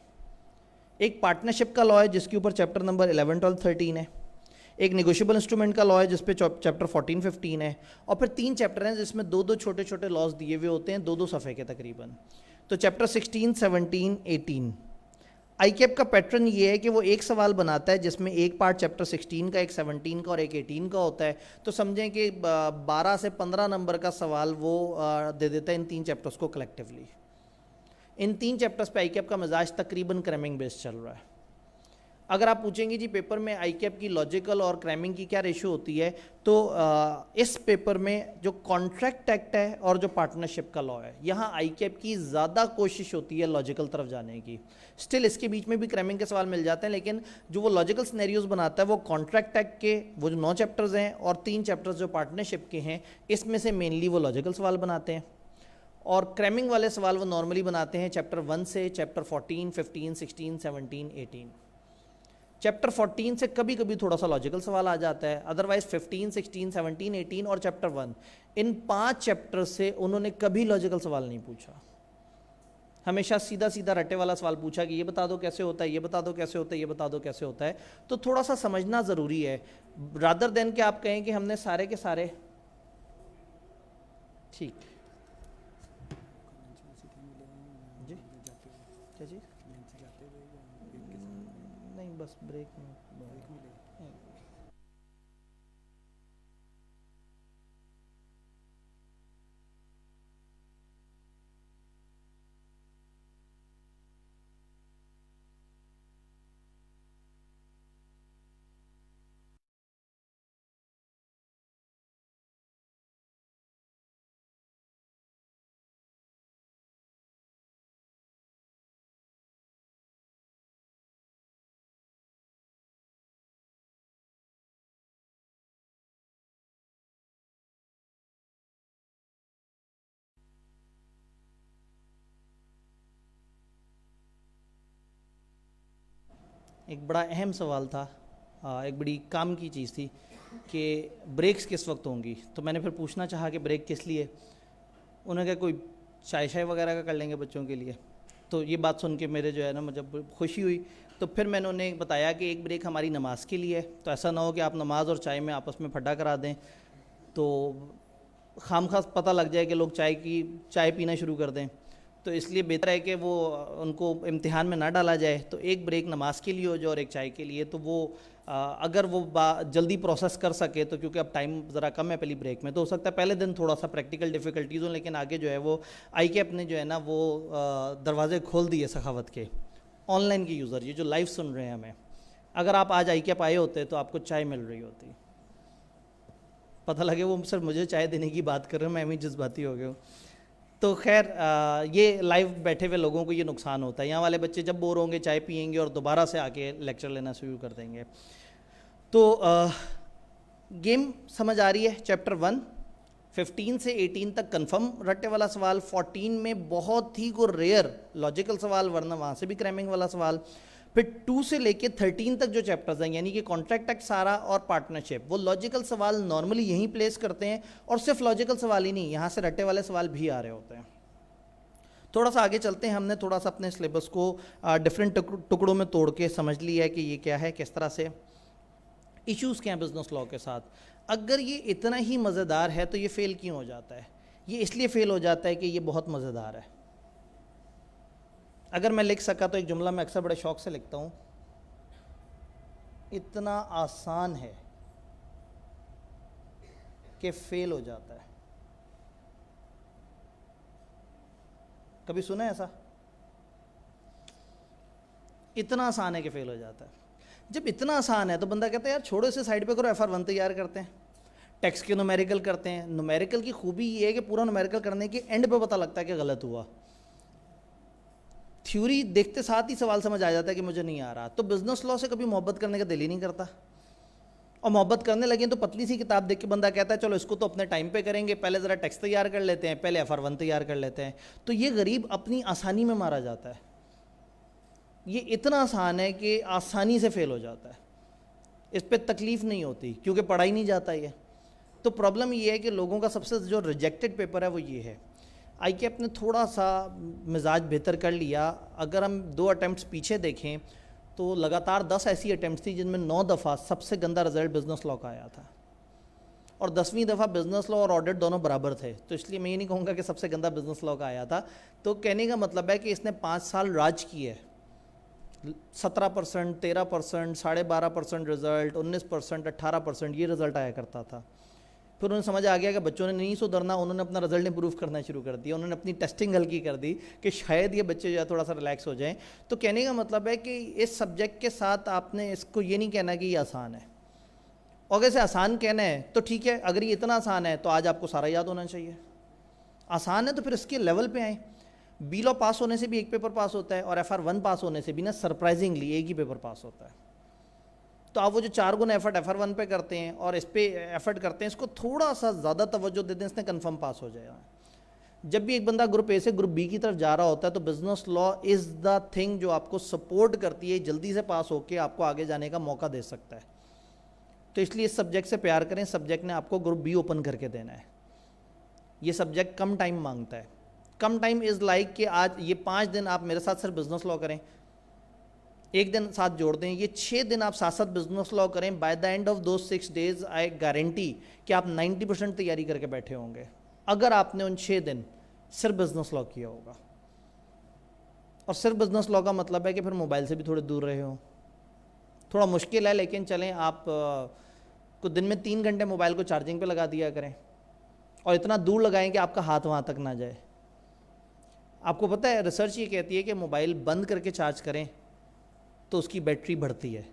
एक पार्टनरशिप का लॉ है जिसके ऊपर चैप्टर नंबर 11, 12, 13 है। एक नेगोशिएबल इंस्ट्रूमेंट का लॉ है जिस पे चैप्टर 14, 15 है। और फिर 3 चैप्टर हैं जिसमें 2-2 छोटे छोटे लॉज दिए हुए होते हैं, 2-2 सफ़े के तकरीबन। तो चैप्टर 16, 17, 18। आईकैप का पैटर्न ये है कि वो एक सवाल बनाता है जिसमें एक पार्ट चैप्टर 16 का, एक 17 का और एक 18 का होता है। तो समझें कि 12 से 15 नंबर का सवाल वो दे देता है इन 3 चैप्टर्स को कलेक्टिवली। इन 3 चैप्टर्स पे आईकैप का मिजाज तकरीबन क्रैमिंग बेस्ड चल रहा है। अगर आप पूछेंगे जी पेपर में आईकैप की लॉजिकल और क्रैमिंग की क्या रेशियो होती है, तो इस पेपर में जो कॉन्ट्रैक्ट एक्ट है और जो पार्टनरशिप का लॉ है, यहाँ आईकैप की ज़्यादा कोशिश होती है लॉजिकल तरफ जाने की। स्टिल इसके बीच में भी क्रैमिंग के सवाल मिल जाते हैं, लेकिन जो वो लॉजिकल सिनेरियोज बनाता है वो कॉन्ट्रैक्ट एक्ट के वो जो 9 चैप्टर्स हैं और 3 चैप्टर्स जो पार्टनरशिप के हैं, इसमें से मेनली वो लॉजिकल सवाल बनाते हैं। और क्रैमिंग वाले सवाल वो नॉर्मली बनाते हैं चैप्टर 1 से चैप्टर 14, 15, 16, 17, 18। चैप्टर 14 से कभी कभी थोड़ा सा लॉजिकल सवाल आ जाता है, अदरवाइज 15, 16, 17, 18 और चैप्टर 1, इन 5 चैप्टर से उन्होंने कभी लॉजिकल सवाल नहीं पूछा। हमेशा सीधा सीधा रट्टे वाला सवाल पूछा कि ये बता दो कैसे होता है, ये बता दो कैसे होता है, ये बता दो कैसे होता है। तो थोड़ा सा समझना ज़रूरी है, रादर देन कि आप कहें कि हमने सारे के सारे ठीक जी क्या चीज़ नहीं, बस ब्रेक में एक बड़ा अहम सवाल था, एक बड़ी काम की चीज़ थी कि ब्रेक्स किस वक्त होंगी। तो मैंने फिर पूछना चाहा कि ब्रेक किस लिए। उन्होंने कहा कोई चाय शाय वगैरह का कर लेंगे बच्चों के लिए। तो ये बात सुन के मेरे जो है ना मुझे खुशी हुई। तो फिर मैंने उन्हें बताया कि एक ब्रेक हमारी नमाज के लिए है, तो ऐसा ना हो कि आप नमाज और चाय में आपस में फड्डा करा दें, तो खामखास पता लग जाए कि लोग चाय पीना शुरू कर दें। तो इसलिए बेहतर है कि वो उनको इम्तिहान में ना डाला जाए। तो एक ब्रेक नमाज के लिए हो जाए और एक चाय के लिए। तो वो अगर वो जल्दी प्रोसेस कर सके, तो क्योंकि अब टाइम ज़रा कम है पहली ब्रेक में, तो हो सकता है पहले दिन थोड़ा सा प्रैक्टिकल डिफ़िकल्टीज़ हो, लेकिन आगे जो है वो आईकैप ने जो है ना वो दरवाजे खोल दिए सखावत के। ऑनलाइन के यूज़र ये जो लाइव सुन रहे हैं हमें, अगर आप आज आईकैप आए होते तो आपको चाय मिल रही होती। पता लगे वो सिर्फ मुझे चाय देने की बात कर रहे हैं, मैं भी जज्बाती हो गया हूँ। तो खैर ये लाइव बैठे हुए लोगों को ये नुकसान होता है। यहाँ वाले बच्चे जब बोर होंगे चाय पियेंगे और दोबारा से आके लेक्चर लेना शुरू कर देंगे। तो गेम समझ आ रही है। चैप्टर 1 15 से 18 तक कंफर्म रट्टे वाला सवाल, 14 में बहुत ही को रेयर लॉजिकल सवाल, वरना वहाँ से भी क्रैमिंग वाला सवाल। फिर 2 से लेके 13 तक जो चैप्टर्स हैं, यानी कि कॉन्ट्रैक्ट एक्ट सारा और पार्टनरशिप, वो लॉजिकल सवाल नॉर्मली यहीं प्लेस करते हैं। और सिर्फ लॉजिकल सवाल ही नहीं, यहाँ से रट्टे वाले सवाल भी आ रहे होते हैं। थोड़ा सा आगे चलते हैं। हमने थोड़ा सा अपने सिलेबस को डिफरेंट टुकड़ों में तोड़ के समझ लिया है कि ये क्या है, किस तरह से इश्यूज़ क्या हैं बिजनेस लॉ के साथ। अगर ये इतना ही मज़ेदार है तो ये फ़ेल क्यों हो जाता है? ये इसलिए फ़ेल हो जाता है कि ये बहुत मज़ेदार है। अगर मैं लिख सका तो एक जुमला मैं अक्सर बड़े शौक से लिखता हूँ, इतना आसान है कि फ़ेल हो जाता है। कभी सुना है ऐसा? इतना आसान है कि फ़ेल हो जाता है। जब इतना आसान है तो बंदा कहता है यार छोड़ो इसे साइड पे करो, FR1 तैयार करते हैं, टेक्स्ट के न्यूमेरिकल करते हैं। न्यूमेरिकल की खूबी ये है कि पूरा न्यूमेरिकल करने के एंड पे पता लगता है कि गलत हुआ। थ्योरी देखते साथ ही सवाल समझ आ जाता है कि मुझे नहीं आ रहा। तो बिजनेस लॉ से कभी मोहब्बत करने का दिल ही नहीं करता, और मोहब्बत करने लगे तो पतली सी किताब देख के बंदा कहता है चलो इसको तो अपने टाइम पे करेंगे, पहले ज़रा टेक्स्ट तैयार कर लेते हैं, पहले FR1 तैयार कर लेते हैं। तो ये गरीब अपनी आसानी में मारा जाता है। ये इतना आसान है कि आसानी से फेल हो जाता है, इस पर तकलीफ़ नहीं होती क्योंकि पढ़ा ही नहीं जाता ये। तो प्रॉब्लम ये है कि लोगों का सबसे जो रिजेक्टेड पेपर है वो ये है। आईकेएप ने थोड़ा सा मिजाज बेहतर कर लिया। अगर हम 2 अटैम्प्ट्स पीछे देखें तो लगातार 10 ऐसी अटैम्प्ट्स थी जिनमें 9 दफ़ा सबसे गंदा रिजल्ट बिजनेस लॉ का आया था, और 10वीं दफ़ा बिजनेस लॉ और ऑडिट दोनों बराबर थे। तो इसलिए मैं ये नहीं कहूँगा कि सबसे गंदा बिजनेस लॉ का आया था। तो कहने का मतलब है कि इसने 5 साल राज किए, 17%, 13%, 12.5% रिजल्ट, 19%, 18% ये रिजल्ट आया करता था। फिर उन्हें समझ आ गया कि बच्चों ने नहीं सुधरना, उन्होंने अपना रिजल्ट इंप्रूव करना शुरू कर दिया, उन्होंने अपनी टेस्टिंग हल्की कर दी कि शायद ये बच्चे जो है थोड़ा सा रिलैक्स हो जाएं। तो कहने का मतलब है कि इस सब्जेक्ट के साथ आपने इसको ये नहीं कहना कि ये आसान है। अगर इसे आसान कहना है तो ठीक है, अगर ये इतना आसान है तो आज आपको सारा याद होना चाहिए। आसान है तो फिर इसके लेवल पे आए। बी लॉ पास होने से भी एक पेपर पास होता है, और FR1 पास होने से भी ना सरप्राइजिंगली एक ही पेपर पास होता है। तो आप वो जो 4 गुना एफर्ट FR1 पे करते हैं और इस पे एफर्ट करते हैं, इसको थोड़ा सा ज़्यादा तवज्जो दे दें, इसने कंफर्म पास हो जाएगा। जब भी एक बंदा ग्रुप ए से ग्रुप बी की तरफ जा रहा होता है तो business law is the thing जो आपको सपोर्ट करती है, जल्दी से पास होकर आपको आगे जाने का मौका दे सकता है। तो इसलिए इस सब्जेक्ट से प्यार करें। सब्जेक्ट ने आपको ग्रुप बी ओपन करके देना है। ये सब्जेक्ट कम टाइम मांगता है। कम टाइम इज़ लाइक कि आज ये 5 दिन आप मेरे साथ सिर्फ बिजनेस लॉ करें, एक दिन साथ जोड़ दें, ये 6 दिन आप साथ साथ बिजनेस लॉ करें। बाय द एंड ऑफ दो 6 डेज आई गारंटी कि आप 90% तैयारी करके बैठे होंगे, अगर आपने उन 6 दिन सिर्फ बिजनेस लॉ किया होगा। और सिर्फ बिजनेस लॉ का मतलब है कि फिर मोबाइल से भी थोड़े दूर रहे हो। थोड़ा मुश्किल है, लेकिन चलें, आप कुछ दिन में 3 घंटे मोबाइल को चार्जिंग पे लगा दिया करें, और इतना दूर लगाएं कि आपका हाथ वहाँ तक ना जाए। आपको पता है रिसर्च ये कहती है कि मोबाइल बंद करके चार्ज करें तो उसकी बैटरी बढ़ती है।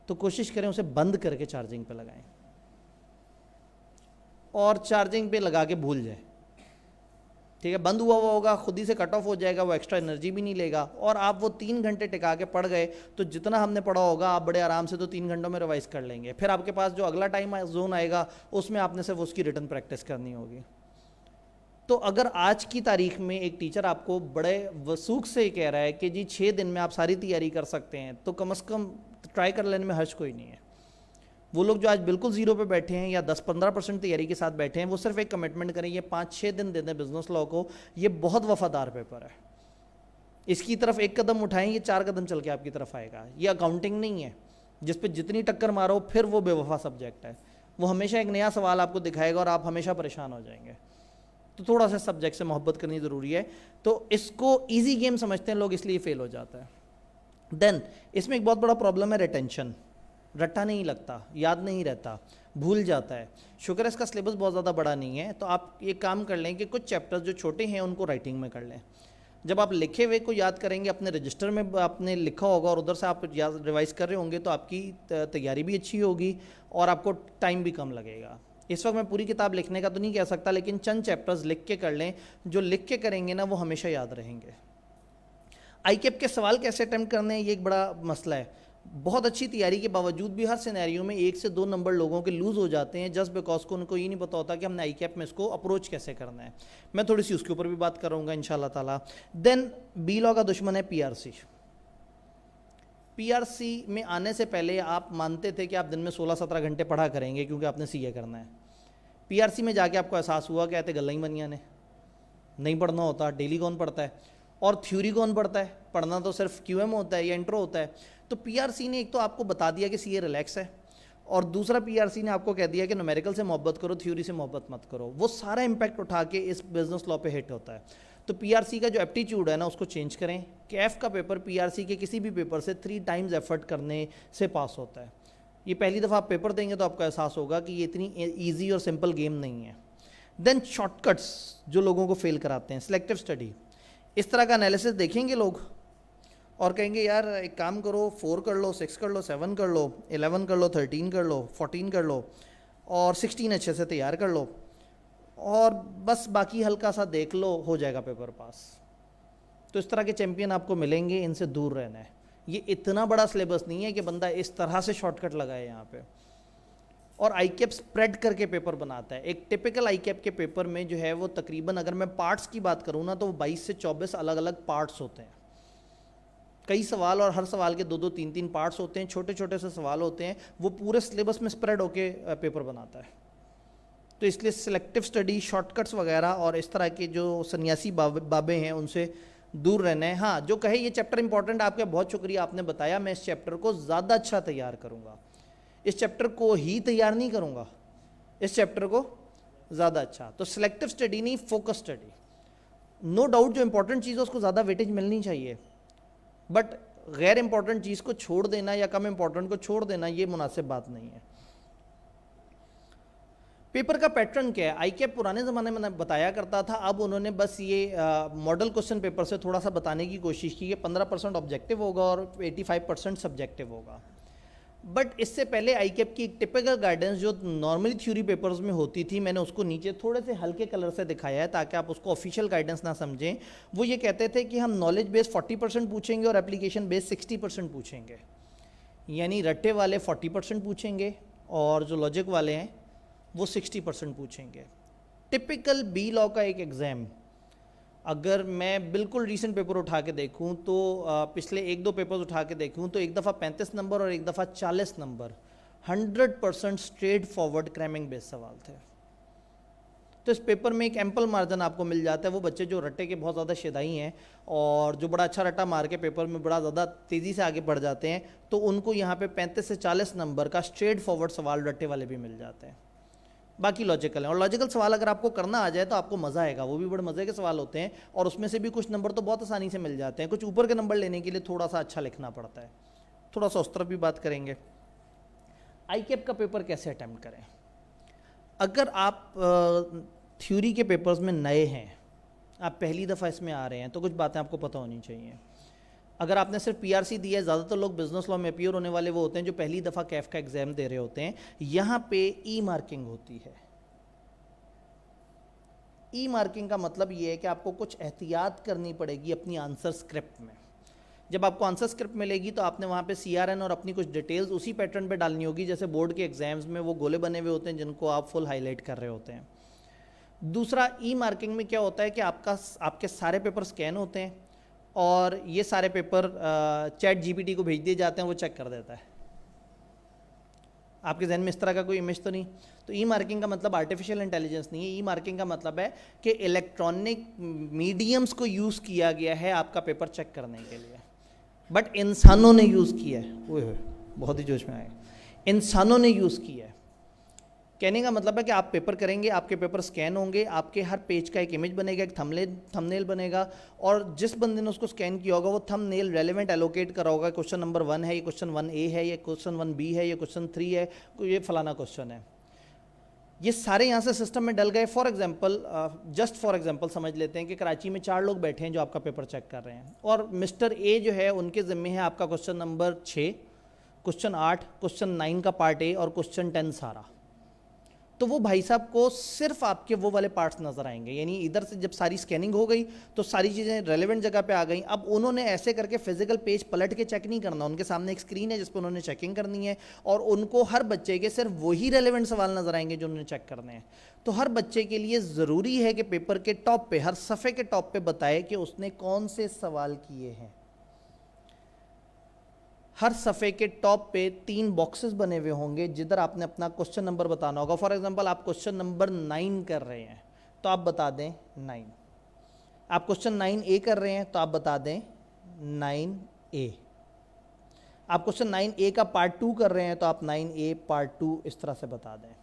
तो कोशिश करें उसे बंद करके चार्जिंग पे लगाएं, और चार्जिंग पे लगा के भूल जाए। ठीक है, बंद हुआ होगा, खुद ही से कट ऑफ हो जाएगा, वो एक्स्ट्रा एनर्जी भी नहीं लेगा। और आप वो 3 घंटे टिका के पढ़ गए तो जितना हमने पढ़ा होगा आप बड़े आराम से तो 3 घंटों में रिवाइज कर लेंगे। फिर आपके पास जो अगला टाइम जोन आएगा उसमें आपने सिर्फ उसकी रिटर्न प्रैक्टिस करनी होगी। तो अगर आज की तारीख में एक टीचर आपको बड़े वसूख से कह रहा है कि जी 6 दिन में आप सारी तैयारी कर सकते हैं, तो कम से कम ट्राई कर लेने में हर्ज कोई नहीं है। वो लोग जो आज बिल्कुल ज़ीरो पे बैठे हैं या 10-15% तैयारी के साथ बैठे हैं, वो सिर्फ एक कमिटमेंट करें, ये 5-6 दिन दे दें बिजनेस लॉ को। ये बहुत वफादार पेपर है, इसकी तरफ एक कदम उठाएं, ये 4 कदम चल के आपकी तरफ आएगा। ये अकाउंटिंग नहीं है जिस पे जितनी टक्कर मारो फिर वो बेवफा सब्जेक्ट है। वो हमेशा एक नया सवाल आपको दिखाएगा और आप हमेशा परेशान हो जाएंगे। तो थोड़ा सा सब्जेक्ट से मोहब्बत करनी ज़रूरी है। तो इसको ईजी गेम समझते हैं लोग, इसलिए फेल हो जाता है। देन इसमें एक बहुत बड़ा प्रॉब्लम है रिटेंशन। रट्टा नहीं लगता, याद नहीं रहता, भूल जाता है। शुक्र है इसका सिलेबस बहुत ज़्यादा बड़ा नहीं है, तो आप ये काम कर लें कि कुछ चैप्टर्स जो छोटे हैं उनको राइटिंग में कर लें। जब आप लिखे हुए को याद करेंगे, अपने रजिस्टर में आपने लिखा होगा और उधर से आप याद रिवाइज कर रहे होंगे, तो आपकी तैयारी भी अच्छी होगी और आपको टाइम भी कम लगेगा। इस वक्त मैं पूरी किताब लिखने का तो नहीं कह सकता, लेकिन चंद चैप्टर्स लिख के कर लें। जो लिख के करेंगे ना वो हमेशा याद रहेंगे। आईकेप के सवाल कैसे अटेम्प्ट करने हैं, ये एक बड़ा मसला है। बहुत अच्छी तैयारी के बावजूद भी हर सिनेरियो में 1 से 2 नंबर लोगों के लूज़ हो जाते हैं, जस्ट बिकॉज को उनको ये नहीं पता होता कि हमने आईकेप में इसको अप्रोच कैसे करना है। मैं थोड़ी सी उसके ऊपर भी बात करूँगा इंशाल्लाह ताला। देन बी लॉ का दुश्मन है पीआरसी। पीआरसी में आने से पहले आप मानते थे कि आप दिन में 16-17 घंटे पढ़ा करेंगे क्योंकि आपने सीए करना है। पीआरसी में जाके आपको एहसास हुआ कि ऐसे गल्ला ही बनिया ने नहीं पढ़ना होता। डेली कौन पढ़ता है और थ्योरी कौन पढ़ता है? पढ़ना तो सिर्फ क्यूएम होता है या इंट्रो होता है। तो पीआरसी ने एक तो आपको बता दिया कि सीए रिलैक्स है, और दूसरा पीआरसी ने आपको कह दिया कि न्यूमेरिकल से मोहब्बत करो, थ्योरी से मोहब्बत मत करो। वो सारा इम्पैक्ट उठा के इस बिजनेस लॉ पे हिट होता है। तो पीआरसी का जो एप्टीट्यूड है ना उसको चेंज करें कि एफ का पेपर पीआरसी के किसी भी पेपर से 3 टाइम्स एफर्ट करने से पास होता है। ये पहली दफ़ा आप पेपर देंगे तो आपको एहसास होगा कि ये इतनी ईजी और सिंपल गेम नहीं है। देन शॉर्टकट्स जो लोगों को फेल कराते हैं, सिलेक्टिव स्टडी। इस तरह का एनालिसिस देखेंगे लोग और कहेंगे यार एक काम करो, 4 कर लो, 6 कर लो, 7 कर लो, 11 कर लो, 13 कर लो, 14 कर लो और 16 अच्छे से तैयार कर लो और बस बाकी हल्का सा देख लो, हो जाएगा पेपर पास। तो इस तरह के चैंपियन आपको मिलेंगे, इनसे दूर रहना है। ये इतना बड़ा सिलेबस नहीं है कि बंदा इस तरह से शॉर्टकट लगाए यहाँ पे। और आईकेप स्प्रेड करके पेपर बनाता है। एक टिपिकल आईकेप के पेपर में जो है वो तकरीबन, अगर मैं पार्ट्स की बात करूँ ना, तो वो 22 से 24 अलग अलग पार्ट्स होते हैं। कई सवाल और हर सवाल के 2-2, 3-3 पार्ट्स होते हैं, छोटे छोटे से सवाल होते हैं। वो पूरे सिलेबस में स्प्रेड होके पेपर बनाता है। तो इसलिए सिलेक्टिव स्टडी, शॉर्टकट्स वगैरह और इस तरह के जो सन्यासी बाबे हैं उनसे दूर रहना है। हाँ, जो कहे ये चैप्टर इंपॉर्टेंट, आपका बहुत शुक्रिया, आपने बताया, मैं इस चैप्टर को ज़्यादा अच्छा तैयार करूँगा, इस चैप्टर को ही तैयार नहीं करूँगा, इस चैप्टर को ज़्यादा अच्छा। तो सिलेक्टिव स्टडी नहीं, फोकस स्टडी। नो डाउट जो इंपॉर्टेंट चीज़ है उसको ज़्यादा वेटेज मिलनी चाहिए, बट गैर इंपॉर्टेंट चीज़ को छोड़ देना या कम इंपॉर्टेंट को छोड़ देना ये मुनासिब बात नहीं है। पेपर का पैटर्न क्या है? आईकैप पुराने ज़माने में बताया करता था, अब उन्होंने बस ये मॉडल क्वेश्चन पेपर से थोड़ा सा बताने की कोशिश की कि 15% ऑब्जेक्टिव होगा और 85% सब्जेक्टिव होगा। बट इससे पहले आईकैप की एक टिपिकल गाइडेंस जो नॉर्मली थ्योरी पेपर्स में होती थी, मैंने उसको नीचे थोड़े से हल्के कलर से दिखाया है ताकि आप उसको ऑफिशियल गाइडेंस ना समझें। वो ये कहते थे कि हम नॉलेज बेस 40% पूछेंगे और एप्लीकेशन बेस 60% पूछेंगे, यानी रट्टे वाले 40% पूछेंगे और जो लॉजिक वाले हैं वो 60% पूछेंगे। टिपिकल बी लॉ का एक एग्ज़ाम, अगर मैं बिल्कुल रीसेंट पेपर उठा के देखूं तो पिछले 1-2 पेपर्स उठा के देखूं तो एक दफ़ा 35 नंबर और एक दफ़ा 40 number 100% straight forward cramming base सवाल थे। तो इस पेपर में एक एम्पल मार्जिन आपको मिल जाता है। वो बच्चे जो रट्टे के बहुत ज़्यादा शेदाई हैं और जो बड़ा अच्छा रट्टा मार के पेपर में बड़ा ज़्यादा तेज़ी से आगे बढ़ जाते हैं, तो उनको यहाँ पे 35 से 40 नंबर का स्ट्रेट फॉरवर्ड सवाल रट्टे वाले भी मिल जाते हैं। बाकी लॉजिकल है, और लॉजिकल सवाल अगर आपको करना आ जाए तो आपको मज़ा आएगा, वो भी बड़े मज़े के सवाल होते हैं और उसमें से भी कुछ नंबर तो बहुत आसानी से मिल जाते हैं। कुछ ऊपर के नंबर लेने के लिए थोड़ा सा अच्छा लिखना पड़ता है। थोड़ा सा उस तरफ भी बात करेंगे। आईकैप का पेपर कैसे अटैम्प्ट करें? अगर आप थ्योरी के पेपर्स में नए हैं, आप पहली दफ़ा इसमें आ रहे हैं, तो कुछ बातें आपको पता होनी चाहिए। अगर आपने सिर्फ पीआरसी दिया है, ज़्यादातर लोग बिजनेस लॉ में अपीयर होने वाले वो होते हैं जो पहली दफ़ा कैफ का एग्ज़ाम दे रहे होते हैं। यहाँ पे ई मार्किंग होती है। ई मार्किंग का मतलब ये है कि आपको कुछ एहतियात करनी पड़ेगी अपनी आंसर स्क्रिप्ट में। जब आपको आंसर स्क्रिप्ट मिलेगी तो आपने वहाँ पे CRN और अपनी कुछ डिटेल्स उसी पैटर्न पे डालनी होगी जैसे बोर्ड के एग्जाम्स में वो गोले बने हुए होते हैं जिनको आप फुल हाईलाइट कर रहे होते हैं। दूसरा, ई मार्किंग में क्या होता है कि आपके सारे पेपर स्कैन होते हैं और ये सारे पेपर चैट GPT को भेज दिए जाते हैं, वो चेक कर देता है। आपके जहन में इस तरह का कोई इमेज तो नहीं? तो ई मार्किंग का मतलब आर्टिफिशियल इंटेलिजेंस नहीं है। ई मार्किंग का मतलब है कि इलेक्ट्रॉनिक मीडियम्स को यूज़ किया गया है आपका पेपर चेक करने के लिए, बट इंसानों ने यूज़ किया है। ओए बहुत ही जोश में आए, इंसानों ने यूज़ किया है। कहने का मतलब है कि आप पेपर करेंगे, आपके पेपर स्कैन होंगे, आपके हर पेज का एक इमेज बनेगा, एक थंबनेल बनेगा, और जिस बंदे ने उसको स्कैन किया होगा वो थंबनेल रेलेवेंट एलोकेट करा होगा। क्वेश्चन नंबर 1 है, ये क्वेश्चन 1A है, ये क्वेश्चन 1B है, ये क्वेश्चन 3 है, ये फलाना क्वेश्चन है। ये सारे यहाँ से सिस्टम में डल गए। For example, just for example समझ लेते हैं कि कराची में 4 लोग बैठे हैं जो आपका पेपर चेक कर रहे हैं, और मिस्टर A जो है उनके ज़िम्मे है आपका क्वेश्चन नंबर 6, क्वेश्चन 8, क्वेश्चन 9 का पार्ट A और क्वेश्चन 10 सारा। तो वो भाई साहब को सिर्फ आपके वो वाले पार्ट्स नज़र आएंगे, यानी इधर से जब सारी स्कैनिंग हो गई तो सारी चीज़ें रेलेवेंट जगह पे आ गई। अब उन्होंने ऐसे करके फिजिकल पेज पलट के चेक नहीं करना, उनके सामने एक स्क्रीन है जिस पर उन्होंने चेकिंग करनी है, और उनको हर बच्चे के सिर्फ वही रेलेवेंट सवाल नज़र आएंगे जो उन्होंने चेक करने हैं। तो हर बच्चे के लिए ज़रूरी है कि पेपर के टॉप पे, हर सफ़े के टॉप पे बताए कि उसने कौन से सवाल किए हैं। हर सफ़े के टॉप पे 3 बॉक्सेस बने हुए होंगे जिधर आपने अपना क्वेश्चन नंबर बताना होगा। फॉर एग्जांपल, आप क्वेश्चन नंबर 9 कर रहे हैं तो आप बता दें 9। आप क्वेश्चन 9A कर रहे हैं तो आप बता दें 9A। आप क्वेश्चन 9A का पार्ट 2 कर रहे हैं तो आप 9A पार्ट 2 इस तरह से बता दें।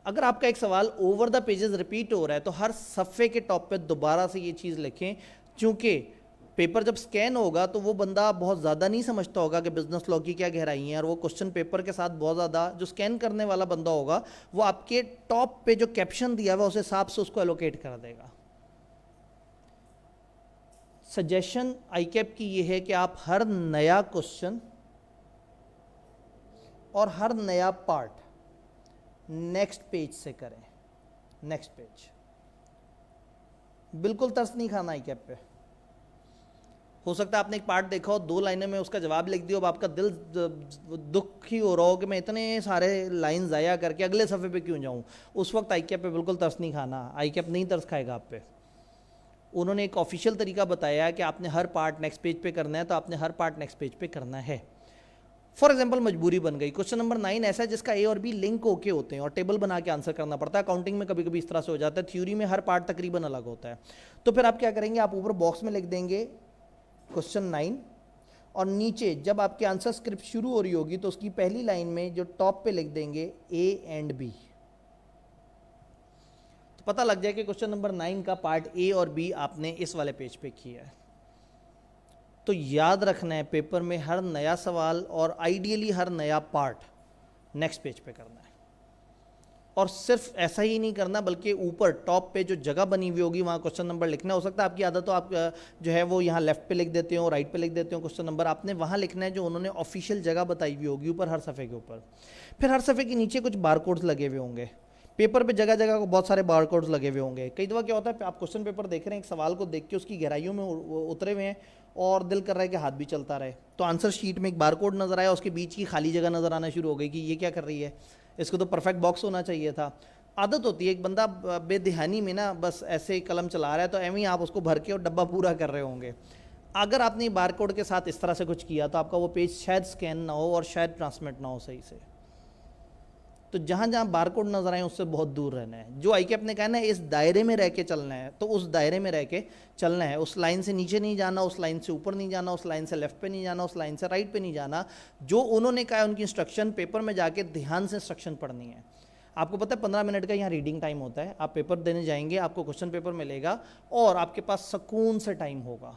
अगर आपका एक सवाल ओवर द पेजेस रिपीट हो रहा है तो हर सफ़े के टॉप पे दोबारा से ये चीज़ लिखें, क्योंकि पेपर जब स्कैन होगा तो वो बंदा बहुत ज़्यादा नहीं समझता होगा कि बिजनेस लॉ की क्या गहराई है, और वो क्वेश्चन पेपर के साथ बहुत ज़्यादा, जो स्कैन करने वाला बंदा होगा वो आपके टॉप पे जो कैप्शन दिया हुआ उस हिसाब से उसको एलोकेट कर देगा। सजेशन आईकैप की ये है कि आप हर नया क्वेश्चन और हर नया पार्ट नेक्स्ट पेज से करें। नेक्स्ट पेज, बिल्कुल तरस नहीं खाना आईकैप पे। हो सकता है आपने एक पार्ट देखा हो, 2 लाइनों में उसका जवाब लिख दिया, अब आपका दिल दुखी हो रहा हो कि मैं इतने सारे लाइन ज़ाया करके अगले सफ़े पे क्यों जाऊं। उस वक्त आईकैप पे बिल्कुल तरस नहीं खाना, आईकैप नहीं तरस खाएगा आप पे। उन्होंने एक ऑफिशियल तरीका बताया है कि आपने हर पार्ट नेक्स्ट पेज पे करना है, तो आपने हर पार्ट नेक्स्ट पेज पे करना है। फॉर एग्जाम्पल मजबूरी बन गई, क्वेश्चन नंबर 9 ऐसा है जिसका ए और बी लिंक होके होते हैं और टेबल बना के आंसर करना पड़ता है। काउंटिंग में कभी कभी इस तरह से हो जाता है, थ्योरी में हर पार्ट तकरीबन अलग होता है। तो फिर आप क्या करेंगे, आप ऊपर बॉक्स में लिख देंगे क्वेश्चन 9 और नीचे जब आपकी आंसर स्क्रिप्ट शुरू हो रही होगी तो उसकी पहली लाइन में जो टॉप पे लिख देंगे ए एंड बी, तो पता लग जाए कि क्वेश्चन नंबर 9 का पार्ट ए और बी आपने इस वाले पेज पे किया है। तो याद रखना है पेपर में हर नया सवाल और आइडियली हर नया पार्ट नेक्स्ट पेज पे करना है। और सिर्फ ऐसा ही नहीं करना बल्कि ऊपर टॉप पे जो जगह बनी हुई होगी वहाँ क्वेश्चन नंबर लिखना। हो सकता है आपकी आदत तो आप जो है वो यहाँ लेफ्ट पे लिख देते हो, राइट पे लिख देते हो क्वेश्चन नंबर, आपने वहाँ लिखना है जो उन्होंने ऑफिशियल जगह बताई हुई होगी ऊपर हर सफ़े के ऊपर। फिर हर सफ़े के नीचे कुछ बारकोड्स लगे हुए होंगे, पेपर पे जगह जगह को बहुत सारे बारकोड्स लगे हुए होंगे। कई दफ़ा क्या होता है आप क्वेश्चन पेपर देख रहे हैं, एक सवाल को देख के उसकी गहराइयों में उतरे हुए हैं और दिल कर रहा है कि हाथ भी चलता रहे, तो आंसर शीट में एक बारकोड नज़र आया, उसके बीच की खाली जगह नज़र आना शुरू हो गई कि ये क्या कर रही है, इसको तो परफेक्ट बॉक्स होना चाहिए था। आदत होती है एक बंदा बेध्यानी में ना बस ऐसे कलम चला रहा है तो एवं ही आप उसको भर के और डब्बा पूरा कर रहे होंगे। अगर आपने बारकोड के साथ इस तरह से कुछ किया तो आपका वो पेज शायद स्कैन ना हो और शायद ट्रांसमिट ना हो सही से। तो जहाँ जहाँ बारकोड नजर आए उससे बहुत दूर रहना है। जो आई कैप ने कहा ना इस दायरे में रह के चलना है, तो उस दायरे में रह के चलना है। उस लाइन से नीचे नहीं जाना, उस लाइन से ऊपर नहीं जाना, उस लाइन से लेफ्ट पे नहीं जाना, उस लाइन से राइट पे नहीं जाना। जो उन्होंने कहा है उनकी इंस्ट्रक्शन पेपर में जाके ध्यान से इंस्ट्रक्शन पढ़नी है। आपको पता है 15 मिनट का यहाँ रीडिंग टाइम होता है। आप पेपर देने जाएंगे, आपको क्वेश्चन पेपर मिलेगा और आपके पास सुकून से टाइम होगा,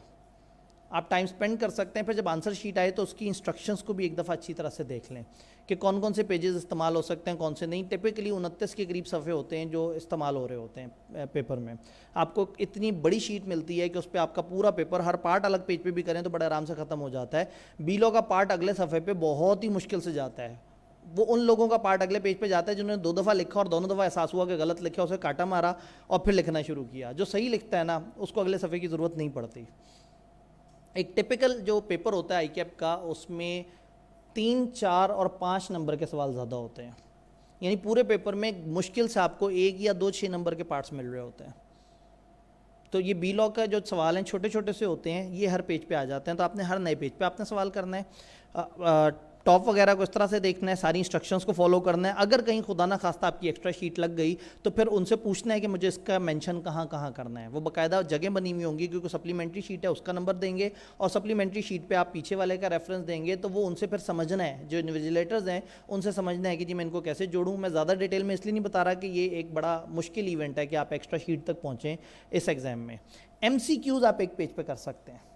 आप टाइम स्पेंड कर सकते हैं। फिर जब आंसर शीट आए तो उसकी इंस्ट्रक्शंस को भी एक दफ़ा अच्छी तरह से देख लें कि कौन कौन से पेजेस इस्तेमाल हो सकते हैं, कौन से नहीं। टिपिकली 29 के करीब सफ़े होते हैं जो इस्तेमाल हो रहे होते हैं पेपर में। आपको इतनी बड़ी शीट मिलती है कि उस पर आपका पूरा पेपर हर पार्ट अलग पेज पे भी करें तो बड़े आराम से ख़त्म हो जाता है। बीलो का पार्ट अगले सफ़े पे बहुत ही मुश्किल से जाता है। वो उन लोगों का पार्ट अगले पेज पे जाता है जिन्होंने 2 दफ़ा लिखा और दोनों दफ़ा एहसास हुआ कि गलत लिखा, उसे काटा मारा और फिर लिखना शुरू किया। जो सही लिखता है ना उसको अगले सफ़े की ज़रूरत नहीं पड़ती। एक टिपिकल जो पेपर होता है आई कैप का उसमें 3, 4 और 5 नंबर के सवाल ज़्यादा होते हैं। यानी पूरे पेपर में मुश्किल से आपको 1 या 2 6 नंबर के पार्ट्स मिल रहे होते हैं। तो ये बी लॉ का जो सवाल हैं छोटे छोटे से होते हैं, ये हर पेज पे आ जाते हैं। तो आपने हर नए पेज पे आपने सवाल करना है। टॉप वगैरह को इस तरह से देखना है, सारी इंस्ट्रक्शंस को फॉलो करना है। अगर कहीं खुदा ना खास्ता आपकी एक्स्ट्रा शीट लग गई तो फिर उनसे पूछना है कि मुझे इसका मेंशन कहाँ कहाँ करना है। वो बाकायदा जगह बनी हुई होंगी क्योंकि सप्लीमेंट्री शीट है उसका नंबर देंगे और सप्लीमेंट्री शीट पे आप पीछे वाले का रेफरेंस देंगे। तो वो उनसे फिर समझना है, जो इन्विजिलेटर्स हैं उनसे समझना है कि जी मैं इनको कैसे जोड़ूँ। मैं ज़्यादा डिटेल में इसलिए नहीं बता रहा कि ये एक बड़ा मुश्किल इवेंट है कि आप एक्स्ट्रा शीट तक पहुँचें इस एग्ज़ाम में। MCQs आप एक पेज पे कर सकते हैं।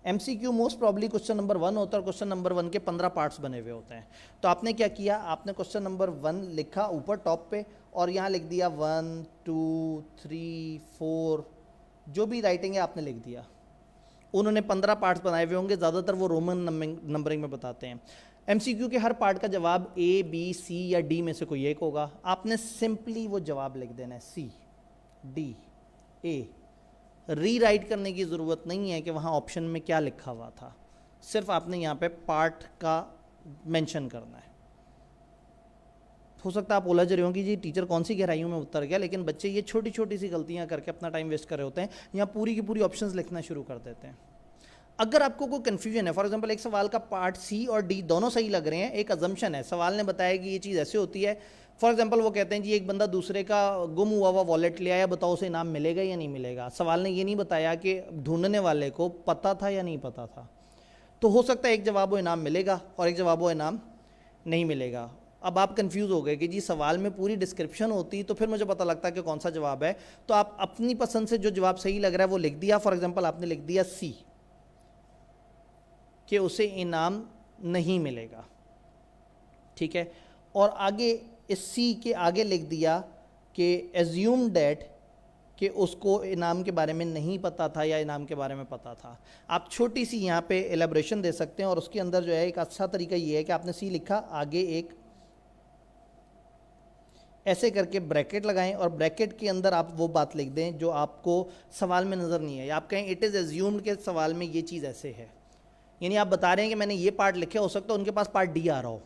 MCQ most probably question number 1 होता है और क्वेश्चन नंबर 1 के 15 पार्ट्स बने हुए होते हैं। तो आपने क्या किया, आपने क्वेश्चन नंबर 1 लिखा ऊपर टॉप पे और यहाँ लिख दिया 1 2 3 4, जो भी राइटिंग है आपने लिख दिया। उन्होंने 15 पार्ट्स बनाए हुए होंगे, ज़्यादातर वो रोमन नंबरिंग में बताते हैं। MCQ के हर पार्ट का जवाब A, B, C या D में से कोई एक होगा। आपने सिंपली वो जवाब लिख देना है C, D, A। रीराइट करने की ज़रूरत नहीं है कि वहाँ ऑप्शन में क्या लिखा हुआ था, सिर्फ आपने यहाँ पे पार्ट का मेंशन करना है। हो सकता है आप उलझ रहे हो कि जी टीचर कौन सी गहराइयों में उतर गया, लेकिन बच्चे ये छोटी छोटी सी गलतियाँ करके अपना टाइम वेस्ट कर रहे होते हैं, यहाँ पूरी की पूरी ऑप्शंस लिखना शुरू कर देते हैं। अगर आपको कोई कन्फ्यूजन है, फॉर एग्जांपल एक सवाल का पार्ट C और D दोनों सही लग रहे हैं, एक अजम्पशन है, सवाल ने बताया कि ये चीज़ ऐसे होती है। फॉर एग्जांपल वो कहते हैं जी एक बंदा दूसरे का गुम हुआ वॉलेट ले आया, बताओ उसे इनाम मिलेगा या नहीं मिलेगा। सवाल ने ये नहीं बताया कि ढूंढने वाले को पता था या नहीं पता था। तो हो सकता है एक जवाब वो इनाम मिलेगा और एक जवाब वो इनाम नहीं मिलेगा। अब आप कंफ्यूज हो गए कि जी सवाल में पूरी डिस्क्रिप्शन होती तो फिर मुझे पता लगता कि कौन सा जवाब है। तो आप अपनी पसंद से जो जवाब सही लग रहा है वो लिख दिया। फॉर एग्जाम्पल आपने लिख दिया C कि उसे इनाम नहीं मिलेगा, ठीक है। और आगे इस C के आगे लिख दिया कि एज्यूम डैट कि उसको इनाम के बारे में नहीं पता था या इनाम के बारे में पता था। आप छोटी सी यहाँ पे एलेब्रेशन दे सकते हैं और उसके अंदर जो है एक अच्छा तरीका ये है कि आपने C लिखा, आगे एक ऐसे करके ब्रैकेट लगाएं और ब्रैकेट के अंदर आप वो बात लिख दें जो आपको सवाल में नज़र नहीं है। आप कहें इट इज़ एज्यूम्ड के सवाल में ये चीज़ ऐसे है, यानी आप बता रहे हैं कि मैंने ये पार्ट लिखे, हो सकता है उनके पास पार्ट D आ रहा हो,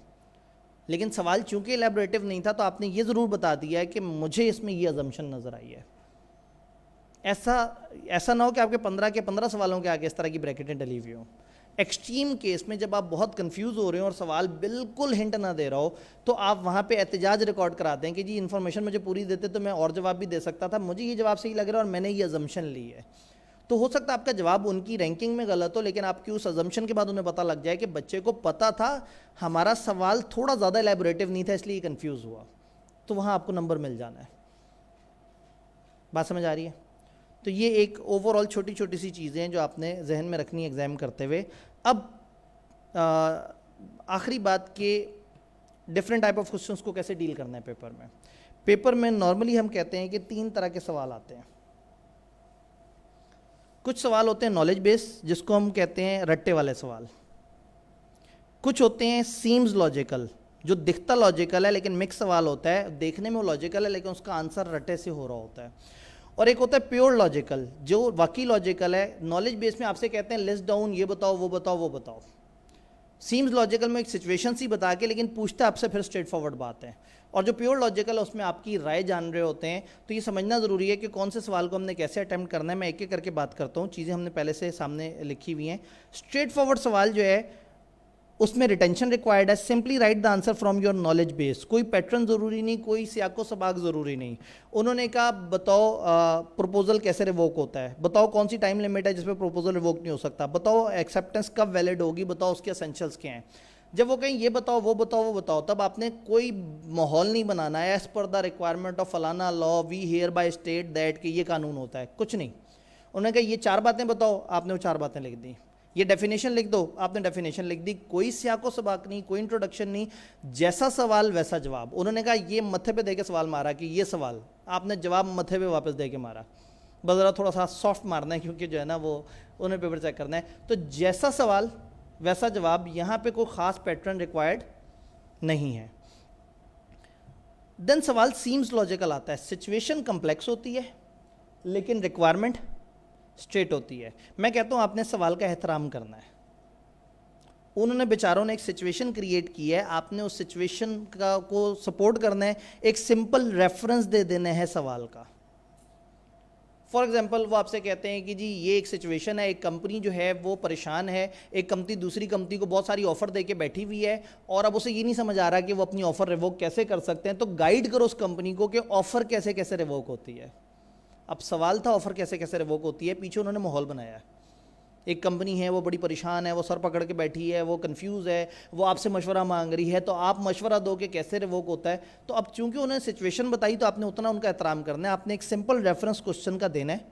लेकिन सवाल चूंकि एलैबोरेटिव नहीं था तो आपने ये ज़रूर बता दिया है कि मुझे इसमें ये अजम्पशन नज़र आई है। ऐसा ना हो कि आपके 15 के 15 सवालों के आगे इस तरह की ब्रैकेटें डली हुई हों। एक्सट्रीम केस में जब आप बहुत कंफ्यूज हो रहे हो और सवाल बिल्कुल हिंट ना दे रहा हो तो आप वहाँ पे एहतजाज रिकॉर्ड कराते हैं कि जी इन्फॉर्मेशन मुझे पूरी देते तो मैं और जवाब भी दे सकता था, मुझे ये जवाब सही लग रहा है और मैंने ये अजम्पशन ली है। तो हो सकता है आपका जवाब उनकी रैंकिंग में गलत हो, लेकिन आपकी उस अजम्पशन के बाद उन्हें पता लग जाए कि बच्चे को पता था हमारा सवाल थोड़ा ज़्यादा एलैबोरेटिव नहीं था इसलिए कंफ्यूज हुआ, तो वहाँ आपको नंबर मिल जाना है। बात समझ आ रही है? तो ये एक ओवरऑल छोटी छोटी सी चीज़ें हैं जो आपने जहन में रखनी एग्ज़ाम करते हुए। अब आखिरी बात के डिफरेंट टाइप ऑफ क्वेश्चंस को कैसे डील करना है पेपर में। पेपर में नॉर्मली हम कहते हैं कि 3 तरह के सवाल आते हैं। कुछ सवाल होते हैं नॉलेज बेस, जिसको हम कहते हैं रट्टे वाले सवाल। कुछ होते हैं सीम्स लॉजिकल, जो दिखता लॉजिकल है लेकिन मिक्स सवाल होता है, देखने में वो लॉजिकल है लेकिन उसका आंसर रट्टे से हो रहा होता है। और एक होता है प्योर लॉजिकल, जो वाकई लॉजिकल है। नॉलेज बेस में आपसे कहते हैं लिस्ट डाउन, ये बताओ वो बताओ वो बताओ। सीम्स लॉजिकल में एक सिचुएशन सी बता के लेकिन पूछता आपसे फिर स्ट्रेट फॉरवर्ड बात है। और जो प्योर लॉजिकल है उसमें आपकी राय जान रहे होते हैं। तो ये समझना ज़रूरी है कि कौन से सवाल को हमने कैसे अटैम्प्ट करना है। मैं एक एक करके बात करता हूँ, चीज़ें हमने पहले से सामने लिखी हुई हैं। स्ट्रेट फॉरवर्ड सवाल जो है उसमें रिटेंशन रिक्वायर्ड है। Simply write the answer from your knowledge base, कोई पैटर्न ज़रूरी नहीं, कोई सियाको सबाक ज़रूरी नहीं। उन्होंने कहा बताओ प्रपोजल कैसे रिवोक होता है, बताओ कौन सी टाइम लिमिट है जिसमें प्रपोजल रिवोक नहीं हो सकता, बताओ एक्सेप्टेंस कब वैलिड होगी, बताओ उसके एसेंशियल्स क्या हैं। जब वो कहें ये बताओ वो बताओ वो बताओ, तब आपने कोई माहौल नहीं बनाना है as per the requirement of फलाना law we hereby state that कि ये कानून होता है, कुछ नहीं। उन्होंने कहा ये 4 बातें बताओ, आपने वो 4 बातें लिख दी। ये डेफिनेशन लिख दो, आपने डेफिनेशन लिख दी। कोई सियाको सबाक नहीं, कोई इंट्रोडक्शन नहीं, जैसा सवाल वैसा जवाब। उन्होंने कहा ये मत्थे पे दे के सवाल मारा कि ये सवाल, आपने जवाब मत्थे पे वापस दे के मारा। बस ज़रा थोड़ा सा सॉफ्ट मारना है क्योंकि जो है ना वो उन्हें पेपर चेक करना है। तो जैसा सवाल वैसा जवाब, यहाँ पे कोई ख़ास पैटर्न रिक्वायर्ड नहीं है। देन सवाल सीम्स लॉजिकल आता है। सिचुएशन कम्प्लेक्स होती है लेकिन रिक्वायरमेंट स्ट्रेट होती है। मैं कहता हूँ आपने सवाल का एहतराम करना है। उन्होंने बेचारों ने एक सिचुएशन क्रिएट की है, आपने उस सिचुएशन का को सपोर्ट करना है, एक सिंपल रेफरेंस दे देना है सवाल का। फॉर एग्जाम्पल वो आपसे कहते हैं कि जी ये एक सिचुएशन है, एक कंपनी जो है वो परेशान है, एक कंपनी दूसरी कंपनी को बहुत सारी ऑफर दे के बैठी हुई है और अब उसे ये नहीं समझ आ रहा कि वो अपनी ऑफर रिवोक कैसे कर सकते हैं। तो गाइड करो उस कंपनी को कि ऑफर कैसे कैसे रिवोक होती है। अब सवाल था ऑफर कैसे कैसे रिवोक होती है, पीछे उन्होंने माहौल बनाया है। एक कंपनी है वो बड़ी परेशान है, वो सर पकड़ के बैठी है, वो कंफ्यूज है, वो आपसे मशवरा मांग रही है, तो आप मशवरा दो कि कैसे रिवोक होता है। तो अब चूंकि उन्होंने सिचुएशन बताई तो आपने उतना उनका एहतराम करना है। आपने एक सिंपल रेफरेंस क्वेश्चन का देना है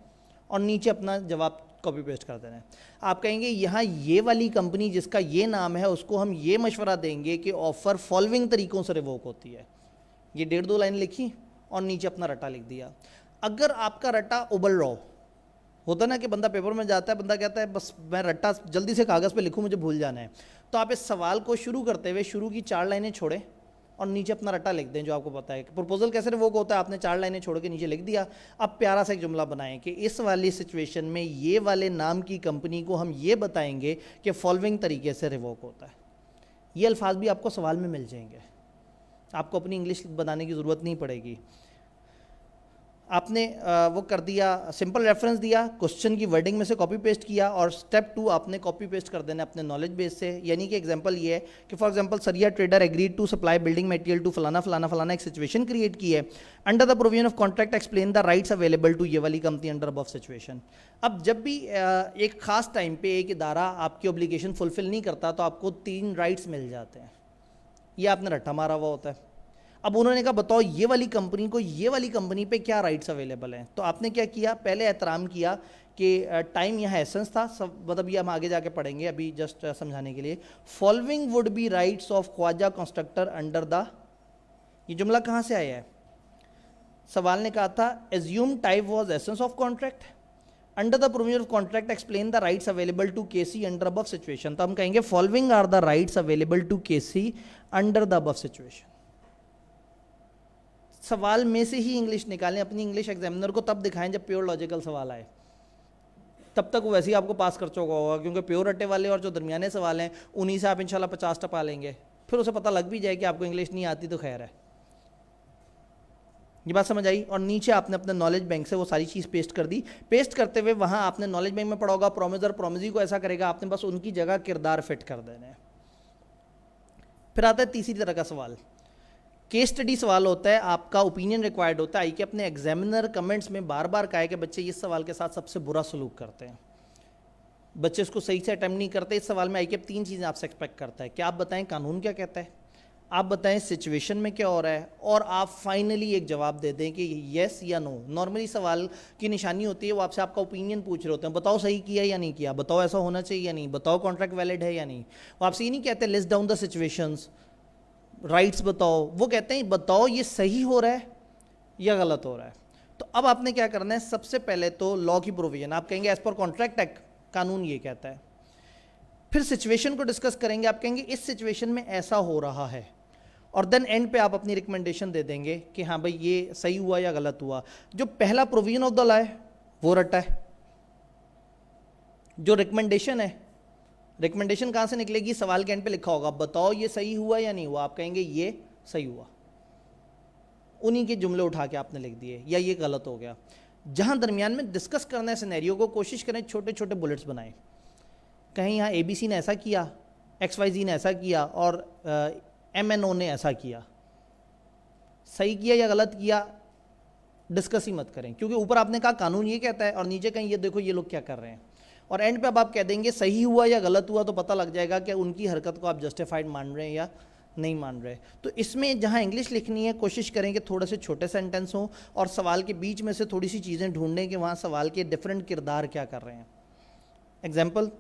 और नीचे अपना जवाब कॉपी पेस्ट कर देना है। आप कहेंगे यहाँ ये वाली कंपनी जिसका ये नाम है उसको हम ये मशवरा देंगे कि ऑफ़र फॉलोइंग तरीक़ों से रिवोक होती है। ये 1.5-2 लाइन लिखी और नीचे अपना रट्टा लिख दिया। अगर आपका रट्टा उबल रहा होता ना कि बंदा पेपर में जाता है, बंदा कहता है बस मैं रट्टा जल्दी से कागज़ पे लिखूं, मुझे भूल जाना है, तो आप इस सवाल को शुरू करते हुए शुरू की 4 लाइनें छोड़ें और नीचे अपना रट्टा लिख दें जो आपको पता है कि प्रपोजल कैसे रिवोक होता है। आपने 4 लाइनें छोड़ के नीचे लिख दिया। अब प्यारा सा एक जुमला बनाएं कि इस वाली सिचुएशन में ये वाले नाम की कंपनी को हम ये बताएंगे कि फॉलोइंग तरीके से रिवोक होता है। ये अल्फाज भी आपको सवाल में मिल जाएंगे, आपको अपनी इंग्लिश बनाने की ज़रूरत नहीं पड़ेगी। आपने वो कर दिया, सिंपल रेफरेंस दिया, क्वेश्चन की वर्डिंग में से कॉपी पेस्ट किया और स्टेप 2 आपने कॉपी पेस्ट कर देना अपने नॉलेज बेस से। यानी कि एग्जांपल ये है कि फॉर एग्जांपल सरिया trader agreed to supply building material to फलाना फलाना फलाना, एक सिचुएशन क्रिएट की है। Under the provision of contract explain the rights available to ये वाली कंपनी अंडर अबव सिचुएशन। अब जब भी एक खास टाइम पे एक इदारा आपकी ऑब्लिगेशन फुलफिल नहीं करता तो आपको 3 राइट्स मिल जाते हैं। ये आपने रट्टा मारा हुआ होता है। अब उन्होंने कहा बताओ ये वाली कंपनी को ये वाली कंपनी पे क्या राइट्स अवेलेबल हैं। तो आपने क्या किया, पहले एहतराम किया कि टाइम यहाँ एसेंस था, सब मतलब ये हम आगे जाके पढ़ेंगे, अभी जस्ट समझाने के लिए। Following would be rights of Khwaja constructor under the, ये जुमला कहाँ से आया है? सवाल ने कहा था assume time was essence of contract, under the provision of contract explain the rights available to KC under above situation. तो हम कहेंगे following are the rights available to KC under the above situation. सवाल में से ही English निकालें, अपनी English examiner को तब दिखाएं जब प्योर लॉजिकल सवाल आए, तब तक वो वैसे ही आपको पास कर चुका होगा, क्योंकि प्योर रट्टे वाले और जो दरमियाने सवाल हैं उन्हीं से आप इंशाल्लाह 50 टपा लेंगे। फिर उसे पता लग भी जाए कि आपको इंग्लिश नहीं आती तो खैर है। ये बात समझ आई। और नीचे आपने अपने नॉलेज बैंक से वो सारी चीज़ पेस्ट कर दी। पेस्ट करते हुए वहाँ आपने नॉलेज बैंक में पढ़ा होगा प्रोमिजर प्रोमिजी को ऐसा करेगा, आपने बस उनकी जगह किरदार फिट कर देना है। फिर आता है तीसरी तरह का सवाल, केस स्टडी सवाल होता है, आपका ओपिनियन रिक्वायर्ड होता है। आई के अपने एग्जामिनर कमेंट्स में बार बार कहा है कि बच्चे इस सवाल के साथ सबसे बुरा सलूक करते हैं, बच्चे इसको सही से अटेम्प्ट नहीं करते। इस सवाल में आई के 3 चीज़ें आपसे एक्सपेक्ट करता है कि आप बताएं कानून क्या कहता है, आप बताएं सिचुएशन में क्या हो रहा है, और आप फाइनली एक जवाब दे दें कि येस या नो। नॉर्मली सवाल की निशानी होती है वो आपसे आपका ओपिनियन पूछ रहे होते हैं, बताओ सही किया या नहीं किया, बताओ ऐसा होना चाहिए या नहीं, बताओ कॉन्ट्रैक्ट वैलिड है या नहीं। वो आपसे ये नहीं कहते list down the situations, rights बताओ, वो कहते हैं बताओ ये सही हो रहा है या गलत हो रहा है। तो अब आपने क्या करना है, सबसे पहले तो लॉ की प्रोविजन आप कहेंगे एज पर कॉन्ट्रैक्ट एक्ट कानून ये कहता है। फिर सिचुएशन को डिस्कस करेंगे, आप कहेंगे इस सिचुएशन में ऐसा हो रहा है, और देन एंड पे आप अपनी रिकमेंडेशन दे देंगे कि हाँ भाई ये सही हुआ या गलत हुआ। जो पहला प्रोविजन ऑफ द लॉ है वो रटा है, जो रिकमेंडेशन है, रिकमेंडेशन कहाँ से निकलेगी, सवाल के एंड पे लिखा होगा बताओ ये सही हुआ या नहीं हुआ, आप कहेंगे ये सही हुआ, उन्हीं के जुमले उठा के आपने लिख दिए, या ये गलत हो गया। जहाँ दरमियान में डिस्कस करना है सिनेरियो को, कोशिश करें छोटे छोटे बुलेट्स बनाएं, कहीं यहाँ ABC ने ऐसा किया, XYZ ने ऐसा किया और MNO ने ऐसा किया, सही किया या गलत किया डिस्कस ही मत करें, क्योंकि ऊपर आपने कहा कानून ये कहता है और नीचे कहीं ये देखो ये लोग क्या कर रहे हैं, और एंड पे अब आप कह देंगे सही हुआ या गलत हुआ, तो पता लग जाएगा कि उनकी हरकत को आप जस्टिफाइड मान रहे हैं या नहीं मान रहे। तो इसमें जहाँ इंग्लिश लिखनी है कोशिश करें कि थोड़े से छोटे सेंटेंस हों, और सवाल के बीच में से थोड़ी सी चीज़ें ढूंढें कि वहाँ सवाल के डिफरेंट किरदार क्या कर रहे हैं। एग्जाम्पल,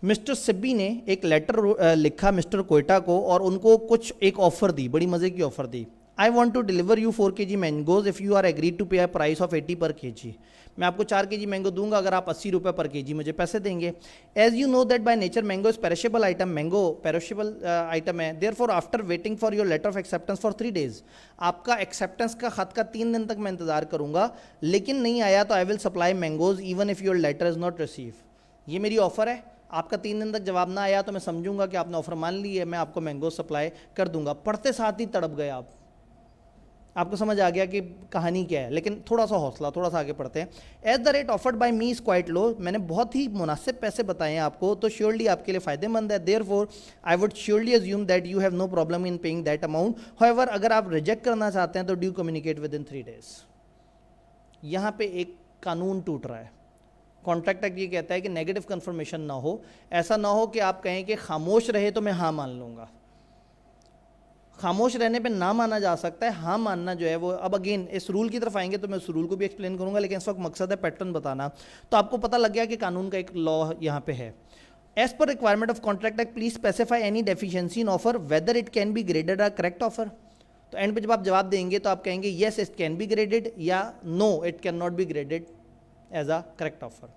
मिस्टर सिब्बी ने एक लेटर लिखा मिस्टर कोयटा को, और उनको कुछ एक ऑफ़र दी, बड़ी मज़े की ऑफ़र दी। I want to deliver you 4 kg mangoes if you are agreed to pay a price of 80 पर kg। मैं आपको 4 kg मैंगो दूंगा अगर आप 80 रुपये पर kg मुझे पैसे देंगे। As you know that by nature mango is perishable item, mango perishable item है। Therefore after waiting for your letter of acceptance for 3 days, आपका एक्सेप्टेंस का खत का 3 दिन तक मैं इंतजार करूंगा, लेकिन नहीं आया तो I will supply mangoes even if your letter is not receive. ये मेरी ऑफर है, आपका 3 दिन तक जवाब ना आया तो मैं समझूंगा कि आपने ऑफर मान ली है, मैं आपको मैंगो सप्लाई कर दूंगा। पढ़ते साथ ही तड़प गए आप, आपको समझ आ गया कि कहानी क्या है, लेकिन थोड़ा सा हौसला, थोड़ा सा आगे पढ़ते हैं। As the rate offered by me is quite low, मैंने बहुत ही मुनासिब पैसे बताए हैं आपको, तो श्योरली आपके लिए फ़ायदेमंद है। Therefore I would surely assume that you have no problem in paying that amount, however अगर आप रिजेक्ट करना चाहते हैं तो do communicate within 3 days। यहाँ पे एक कानून टूट रहा है। कॉन्ट्रैक्ट एक्ट ये कहता है कि नेगेटिव कन्फर्मेशन ना हो, ऐसा ना हो कि आप कहें कि खामोश रहे तो मैं हाँ मान लूँगा। खामोश रहने पे ना माना जा सकता है, हाँ मानना जो है वो, अब अगेन इस रूल की तरफ आएंगे तो मैं उस रूल को भी एक्सप्लेन करूंगा, लेकिन इस वक्त मकसद है पैटर्न बताना। तो आपको पता लग गया कि कानून का एक लॉ यहाँ पे है। As per requirement of contract act please specify any deficiency in offer whether it can be graded a correct offer. तो एंड पे जब आप जवाब देंगे तो आप कहेंगे yes it can be graded या no it can not be graded as a correct offer.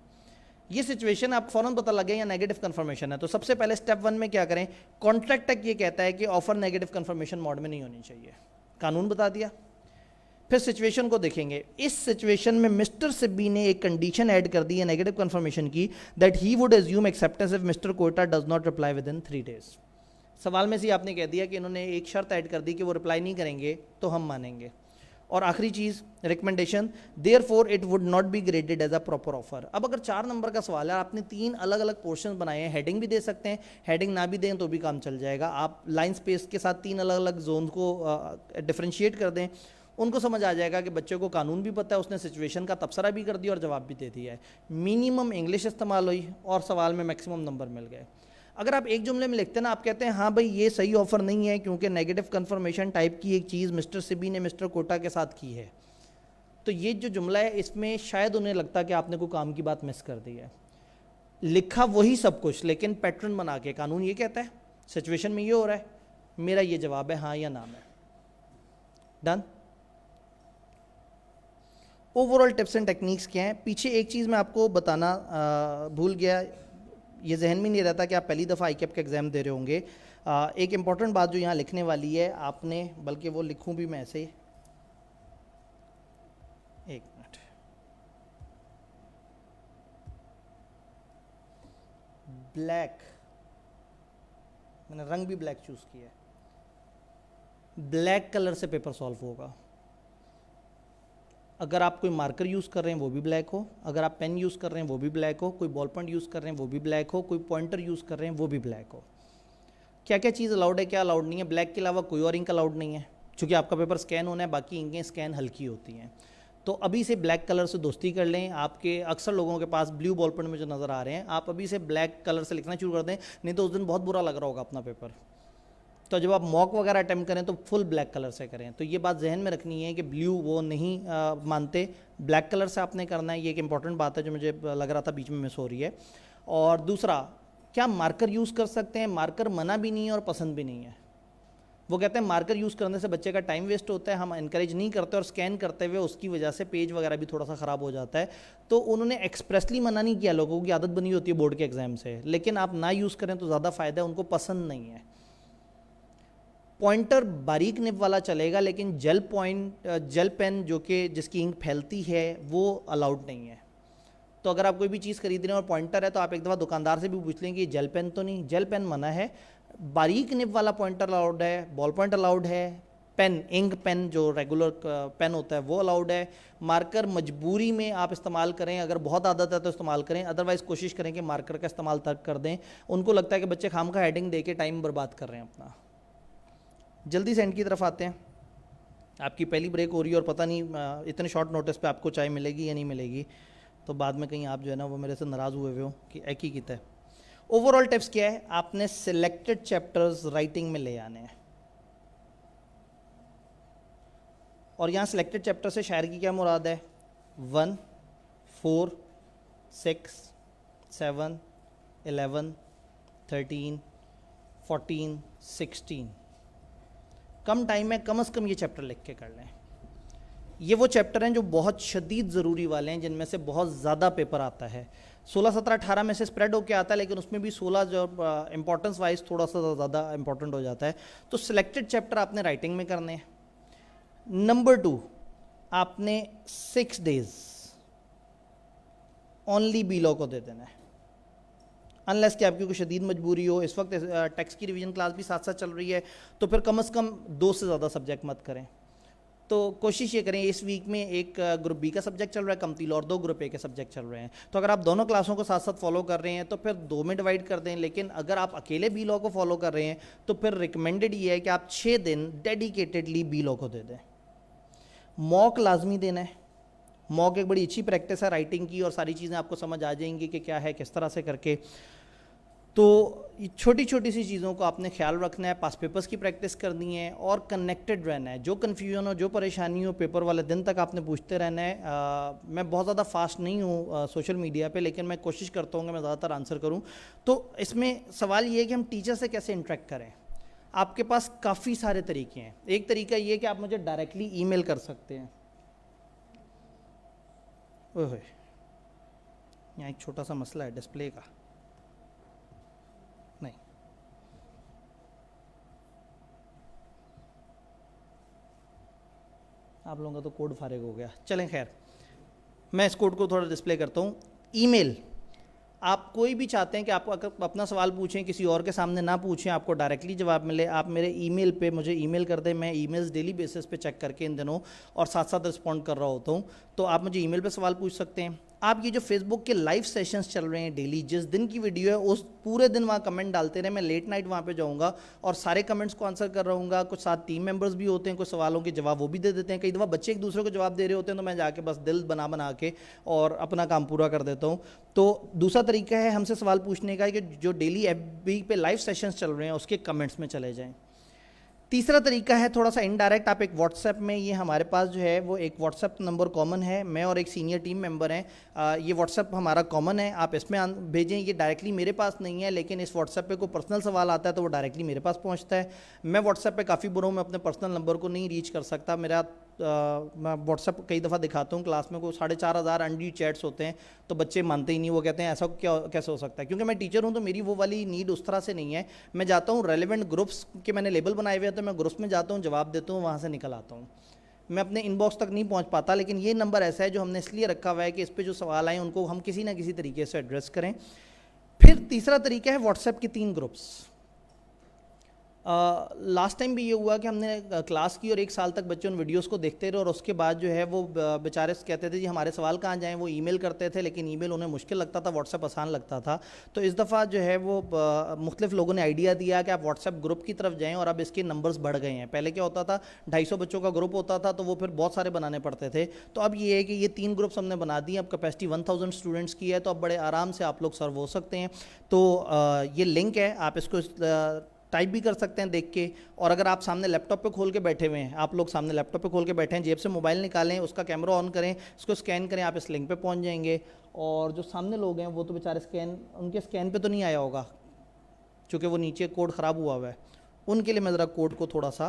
ये सिचुएशन आपको फौरन पता लगे या नेगेटिव कंफर्मेशन है। तो सबसे पहले स्टेप 1 में क्या करें, कॉन्ट्रैक्ट एक्ट ये कहता है कि ऑफर नेगेटिव कंफर्मेशन मोड में नहीं होनी चाहिए, कानून बता दिया। फिर सिचुएशन को देखेंगे, इस सिचुएशन में मिस्टर सिब्बी ने एक कंडीशन ऐड कर दी है नेगेटिव कंफर्मेशन की, that he would assume acceptance if mister Quetta does not reply with in 3 days। सवाल में से आपने कह दिया कि इन्होंने एक शर्त ऐड कर दी कि वो रिप्लाई नहीं करेंगे तो हम मानेंगे। और आखिरी चीज़ recommendation, therefore it would not be graded as a proper offer. अब अगर 4 नंबर का सवाल है, आपने 3 अलग अलग पोर्शन बनाए हैं, हेडिंग भी दे सकते हैं, हेडिंग ना भी दें तो भी काम चल जाएगा। आप लाइन स्पेस के साथ 3 अलग अलग जोन को डिफ्रेंशिएट कर दें, उनको समझ आ जाएगा कि बच्चे को कानून भी पता है, उसने सिचुएशन का तबसरा भी कर दिया और जवाब भी दे दिया है। मिनिमम इंग्लिश इस्तेमाल हुई और सवाल में मैक्सिमम नंबर मिल गए। अगर आप एक जुमले में लिखते हैं ना, आप कहते हैं हाँ भाई ये सही ऑफर नहीं है क्योंकि नेगेटिव कंफर्मेशन टाइप की एक चीज़ मिस्टर सिब्बी ने मिस्टर कोटा के साथ की है, तो ये जो जुमला है इसमें शायद उन्हें लगता कि आपने कोई काम की बात मिस कर दी है। लिखा वही सब कुछ लेकिन पैटर्न बना के, कानून ये कहता है सिचुएशन में ये हो रहा है, मेरा ये जवाब है हाँ या ना में। Done. Overall tips and techniques क्या हैं, पीछे एक चीज़ मैं आपको बताना भूल गया, ये जहन में नहीं रहता कि आप पहली दफ़ा ICAP का एग्ज़ाम दे रहे होंगे। एक इम्पॉर्टेंट बात जो यहाँ लिखने वाली है आपने, बल्कि वो लिखूँ भी मैं ऐसे, एक मिनट, ब्लैक, मैंने रंग भी ब्लैक चूज़ किया है, ब्लैक कलर से पेपर सॉल्व होगा, अगर आप कोई मार्कर यूज़ कर रहे हैं वो भी ब्लैक हो, अगर आप पेन यूज़ कर रहे हैं वो भी ब्लैक हो, कोई बॉल पॉइंट यूज़ कर रहे हैं वो भी ब्लैक हो, कोई पॉइंटर यूज़ कर रहे हैं वो भी ब्लैक हो। क्या क्या चीज़ अलाउड है, क्या अलाउड नहीं है? ब्लैक के अलावा कोई और इंक अलाउड नहीं है, क्योंकि आपका पेपर स्कैन होना है, बाकी इंकें स्कैन हल्की होती हैं। तो अभी से ब्लैक कलर से दोस्ती कर लें। आपके अक्सर लोगों के पास ब्लू बॉल पेन में जो नज़र आ रहे हैं, आप अभी से ब्लैक कलर से लिखना शुरू कर दें, नहीं तो उस दिन बहुत बुरा लग रहा होगा अपना पेपर। तो जब आप मॉक वगैरह अटैम्प्ट करें तो फुल ब्लैक कलर से करें। तो ये बात जहन में रखनी है कि ब्लू वो नहीं मानते, ब्लैक कलर से आपने करना है। ये एक इंपॉर्टेंट बात है जो मुझे लग रहा था बीच में मिस हो रही है। और दूसरा, क्या मार्कर यूज़ कर सकते हैं? मार्कर मना भी नहीं है और पसंद भी नहीं है। वो कहते हैं मार्कर यूज़ करने से बच्चे का टाइम वेस्ट होता है, हम इनकरेज नहीं करते, और स्कैन करते हुए उसकी वजह से पेज वगैरह भी थोड़ा सा ख़राब हो जाता है। तो उन्होंने एक्सप्रेसली मना नहीं किया, लोगों की आदत बनी होती है बोर्ड के एग्जाम से, लेकिन आप ना यूज़ करें तो ज़्यादा फ़ायदा है, उनको पसंद नहीं है। पॉइंटर बारीक निब वाला चलेगा, लेकिन जेल पेन जो कि जिसकी इंक फैलती है वो अलाउड नहीं है। तो अगर आप कोई भी चीज़ खरीद रहे हैं और पॉइंटर है तो आप एक दफ़ा दुकानदार से भी पूछ लें कि जेल पेन तो नहीं, जेल पेन मना है। बारीक निब वाला पॉइंटर अलाउड है, बॉल पॉइंट अलाउड है, पेन इंक पेन जो रेगुलर पेन होता है वो अलाउड है। मार्कर मजबूरी में आप इस्तेमाल करें, अगर बहुत आदत है तो इस्तेमाल करें, अदरवाइज़ कोशिश करें कि मार्कर का इस्तेमाल तर्क कर दें। उनको लगता है कि बच्चे खाम का हेडिंग दे के टाइम बर्बाद कर रहे हैं अपना। जल्दी से एंड की तरफ आते हैं। आपकी पहली ब्रेक हो रही है और पता नहीं इतने शॉर्ट नोटिस पे आपको चाय मिलेगी या नहीं मिलेगी, तो बाद में कहीं आप जो है ना वो मेरे से नाराज़ हुए हो कि एक ही किता है। ओवरऑल टिप्स क्या है? आपने सिलेक्टेड चैप्टर्स राइटिंग में ले आने हैं। और यहाँ सिलेक्टेड चैप्टर से शायर की क्या मुराद है? 1, 4, 6, 7, 11, 13, 14, 16। कम टाइम में कम से कम ये चैप्टर लिख के कर लें। ये वो चैप्टर हैं जो बहुत शदीद ज़रूरी वाले हैं, जिनमें से बहुत ज़्यादा पेपर आता है। 16, 17, 18 में से स्प्रेड होकर आता है, लेकिन उसमें भी 16 जो इंपॉर्टेंस वाइज थोड़ा सा ज़्यादा इंपॉर्टेंट हो जाता है। तो सिलेक्टेड चैप्टर आपने राइटिंग में करने हैं। नंबर 2, आपने 6 डेज ओनली बी लॉ को दे देना है, अनलेस कि आपकी कोई शदीद मजबूरी हो। इस वक्त टेक्स्ट की रिवीजन क्लास भी साथ साथ चल रही है, तो फिर कम से कम 2 से ज़्यादा सब्जेक्ट मत करें। तो कोशिश ये करें, इस वीक में एक ग्रुप बी का सब्जेक्ट चल रहा है कमतील, और 2 ग्रुप ए के सब्जेक्ट चल रहे हैं। तो अगर आप दोनों क्लासों को साथ साथ फॉलो कर रहे हैं तो फिर 2 में डिवाइड कर दें। लेकिन अगर आप अकेले बी लॉ को फॉलो कर रहे हैं तो फिर रिकमेंडेड ये है कि आप 6 दिन डेडिकेटेडली बी लॉ को दे दें। मॉक लाजमी देना है। मॉक एक बड़ी अच्छी प्रैक्टिस है राइटिंग की, और सारी चीज़ें आपको समझ आ जाएंगी कि क्या है किस तरह से करके। तो छोटी छोटी सी चीज़ों को आपने ख्याल रखना है, पास पेपर्स की प्रैक्टिस करनी है और कनेक्टेड रहना है। जो कन्फ्यूजन हो, जो परेशानी हो, पेपर वाले दिन तक आपने पूछते रहना है। मैं बहुत ज़्यादा फास्ट नहीं हूँ सोशल मीडिया पे, लेकिन मैं कोशिश करता हूँ कि मैं ज़्यादातर आंसर करूँ। तो इसमें सवाल ये है कि हम टीचर से कैसे इंटरेक्ट करें। आपके पास काफ़ी सारे तरीके हैं। एक तरीका ये है कि आप मुझे डायरेक्टली ईमेल कर सकते हैं। ओह, यहाँ एक छोटा सा मसला है डिस्प्ले का। नहीं, आप लोगों का तो कोड फारिग हो गया। चलें खैर, मैं इस कोड को थोड़ा डिस्प्ले करता हूँ। ईमेल, आप कोई भी चाहते हैं कि आपको अगर अपना सवाल पूछें, किसी और के सामने ना पूछें, आपको डायरेक्टली जवाब मिले, आप मेरे ईमेल पे मुझे ईमेल कर दें। मैं ईमेल्स डेली बेसिस पे चेक करके इन दिनों और साथ साथ रिस्पॉन्ड कर रहा होता हूँ। तो आप मुझे ईमेल पे सवाल पूछ सकते हैं। आप ये जो फेसबुक के लाइव सेशंस चल रहे हैं डेली, जिस दिन की वीडियो है उस पूरे दिन वहाँ कमेंट डालते रहे। मैं लेट नाइट वहाँ पे जाऊँगा और सारे कमेंट्स को आंसर कर रहूँगा। कुछ साथ टीम मेंबर्स भी होते हैं, कुछ सवालों के जवाब वो भी दे देते हैं। कई दफ़ा बच्चे एक दूसरे को जवाब दे रहे होते हैं, तो मैं जाके बस दिल बना के और अपना काम पूरा कर देता हूँ। तो दूसरा तरीका है हमसे सवाल पूछने का कि जो डेली FB पे लाइव सेशंस चल रहे हैं उसके कमेंट्स में चले जाएँ। तीसरा तरीका है थोड़ा सा इनडायरेक्ट, आप एक व्हाट्सएप में, ये हमारे पास जो है वो एक व्हाट्सएप नंबर कॉमन है, मैं और एक सीनियर टीम मेंबर हैं। ये व्हाट्सएप हमारा कॉमन है, आप इसमें भेजें। ये डायरेक्टली मेरे पास नहीं है, लेकिन इस व्हाट्सएप पे कोई पर्सनल सवाल आता है तो वो डायरेक्टली मेरे पास पहुंचता है। मैं व्हाट्सएप पे काफ़ी बुरा हूँ, मैं अपने पर्सनल नंबर को नहीं रीच कर सकता। मैं व्हाट्सएप कई दफ़ा दिखाता हूँ क्लास में, को 4,500 अनरीड चैट्स होते हैं, तो बच्चे मानते ही नहीं। वो कहते हैं ऐसा क्या कैसे हो सकता है। क्योंकि मैं टीचर हूँ तो मेरी वो वाली नीड उस तरह से नहीं है। मैं जाता हूँ रेलिवेंट ग्रुप्स के, मैंने लेबल बनाए हुए हैं, तो मैं ग्रुप्स में जाता हूँ, जवाब देता हूँ, वहाँ से निकल आता हूँ। मैं अपने इनबॉक्स तक नहीं पहुँच पाता। लेकिन ये नंबर ऐसा है जो हमने इसलिए रखा हुआ है कि इस पर जो सवाल आए उनको हम किसी ना किसी तरीके से एड्रेस करें। फिर तीसरा तरीका है व्हाट्सएप के 3 ग्रुप्स। लास्ट टाइम भी ये हुआ कि हमने क्लास की और 1 साल तक बच्चे उन वीडियोस को देखते रहे और उसके बाद जो है वो बेचारे कहते थे जी हमारे सवाल कहाँ जाएं, वो ईमेल करते थे लेकिन ईमेल उन्हें मुश्किल लगता था, व्हाट्सएप आसान लगता था। तो इस दफ़ा जो है वो मुख्तलिफ लोगों ने आइडिया दिया कि आप व्हाट्सएप ग्रुप की तरफ जाएँ और अब इसके नंबर्स बढ़ गए हैं। पहले क्या होता था, 250 बच्चों का ग्रुप होता था तो वो फिर बहुत सारे बनाने पड़ते थे। तो अब ये है कि ये 3 ग्रुप्स हमने बना दिए, अब कैपेसिटी 1000 स्टूडेंट्स की है, तो अब बड़े आराम से आप लोग सर्व हो सकते हैं। तो ये लिंक है, आप इसको टाइप भी कर सकते हैं देख के। और अगर आप सामने लैपटॉप पे खोल के बैठे हुए हैं, आप लोग सामने लैपटॉप पे खोल के बैठे हैं, जेब से मोबाइल निकालें, उसका कैमरा ऑन करें, इसको स्कैन करें, आप इस लिंक पे पहुंच जाएंगे। और जो सामने लोग हैं वो तो बेचारे उनके स्कैन पे तो नहीं आया होगा चूँकि वो नीचे कोड ख़राब हुआ हुआ है। उनके लिए मैं ज़रा कोड को थोड़ा सा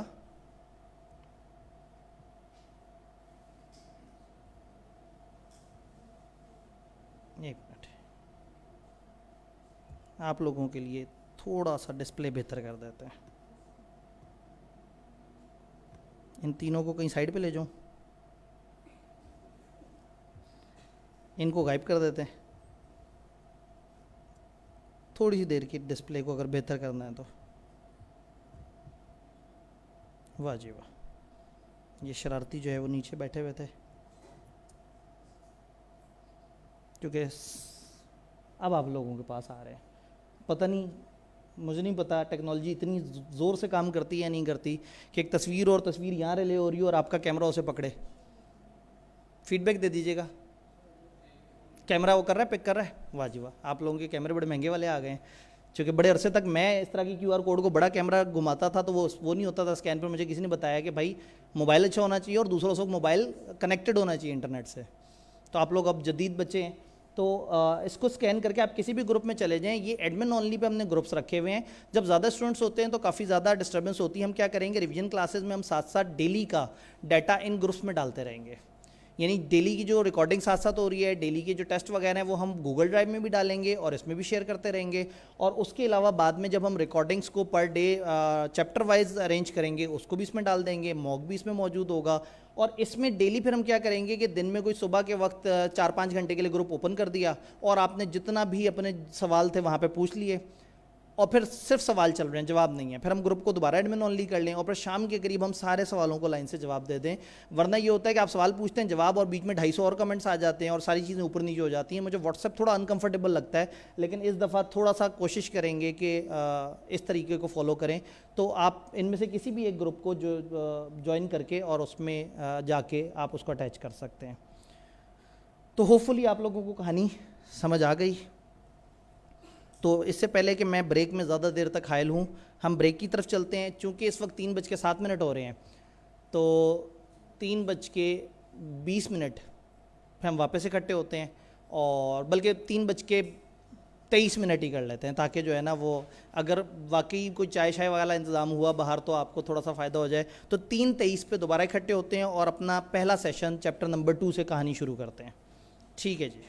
एक मिनट आप लोगों के लिए थोड़ा सा डिस्प्ले बेहतर कर देते हैं। इन तीनों को कहीं साइड पे ले जाऊं, इनको गायब कर देते हैं। थोड़ी सी देर की डिस्प्ले को अगर बेहतर करना है तो वाह जी वाह, ये शरारती जो है वो नीचे बैठे हुए थे क्योंकि अब आप लोगों के पास आ रहे हैं। पता नहीं, मुझे नहीं पता टेक्नोलॉजी इतनी ज़ोर से काम करती है या नहीं करती कि एक तस्वीर और तस्वीर यहाँ रिले हो रही हो और आपका कैमरा उसे पकड़े। फीडबैक दे दीजिएगा। कैमरा वो कर रहा है, पिक कर रहा है, वाह जी वाह। आप लोगों के कैमरे बड़े महंगे वाले आ गए हैं, क्योंकि बड़े अरसे तक मैं इस तरह की QR कोड को बड़ा कैमरा घुमाता था तो वो नहीं होता था स्कैन पर। मुझे किसी ने बताया कि भाई मोबाइल अच्छा होना चाहिए और दूसरों से मोबाइल कनेक्टेड होना चाहिए इंटरनेट से। तो आप लोग अब जदीद बच्चे हैं तो इसको स्कैन करके आप किसी भी ग्रुप में चले जाएं। ये एडमिन ओनली पे हमने ग्रुप्स रखे हुए हैं। जब ज़्यादा स्टूडेंट्स होते हैं तो काफ़ी ज़्यादा डिस्टर्बेंस होती है। हम क्या करेंगे, रिवीजन क्लासेस में हम साथ साथ डेली का डाटा इन ग्रुप्स में डालते रहेंगे। यानी डेली की जो रिकॉर्डिंग साथ साथ हो रही है, डेली के जो टेस्ट वगैरह हैं वो हम गूगल ड्राइव में भी डालेंगे और इसमें भी शेयर करते रहेंगे। और उसके अलावा बाद में जब हम रिकॉर्डिंग्स को per day chapter wise arrange करेंगे उसको भी इसमें डाल देंगे, मॉक भी इसमें मौजूद होगा। और इसमें डेली फिर हम क्या करेंगे कि दिन में कोई सुबह के वक्त 4-5 घंटे के लिए ग्रुप ओपन कर दिया और आपने जितना भी अपने सवाल थे वहाँ पे पूछ लिए और फिर सिर्फ सवाल चल रहे हैं, जवाब नहीं है। फिर हम ग्रुप को दोबारा एडमिन ओनली कर लें और फिर शाम के करीब हम सारे सवालों को लाइन से जवाब दे दें। वरना ये होता है कि आप सवाल पूछते हैं जवाब और बीच में 250 और कमेंट्स आ जाते हैं और सारी चीज़ें ऊपर नीचे हो जाती हैं। मुझे व्हाट्सएप थोड़ा अनकंफर्टेबल लगता है, लेकिन इस दफ़ा थोड़ा सा कोशिश करेंगे कि इस तरीके को फॉलो करें। तो आप इनमें से किसी भी एक ग्रुप को जो ज्वाइन करके और उसमें जाके आप उसको अटैच कर सकते हैं। तो होपफुली आप लोगों को कहानी समझ आ गई। तो इससे पहले कि मैं ब्रेक में ज़्यादा देर तक हायल हूँ, हम ब्रेक की तरफ चलते हैं। चूँकि इस वक्त 3:07 हो रहे हैं तो 3:20 पे हम वापस इकट्ठे होते हैं, और बल्कि 3:23 ही कर लेते हैं ताकि जो है ना वो अगर वाकई कोई चाय शाय वाला इंतज़ाम हुआ बाहर तो आपको थोड़ा सा फ़ायदा हो जाए। तो 3:23 पे दोबारा इकट्ठे होते हैं और अपना पहला सेशन चैप्टर नंबर 2 से कहानी शुरू करते हैं। ठीक है जी।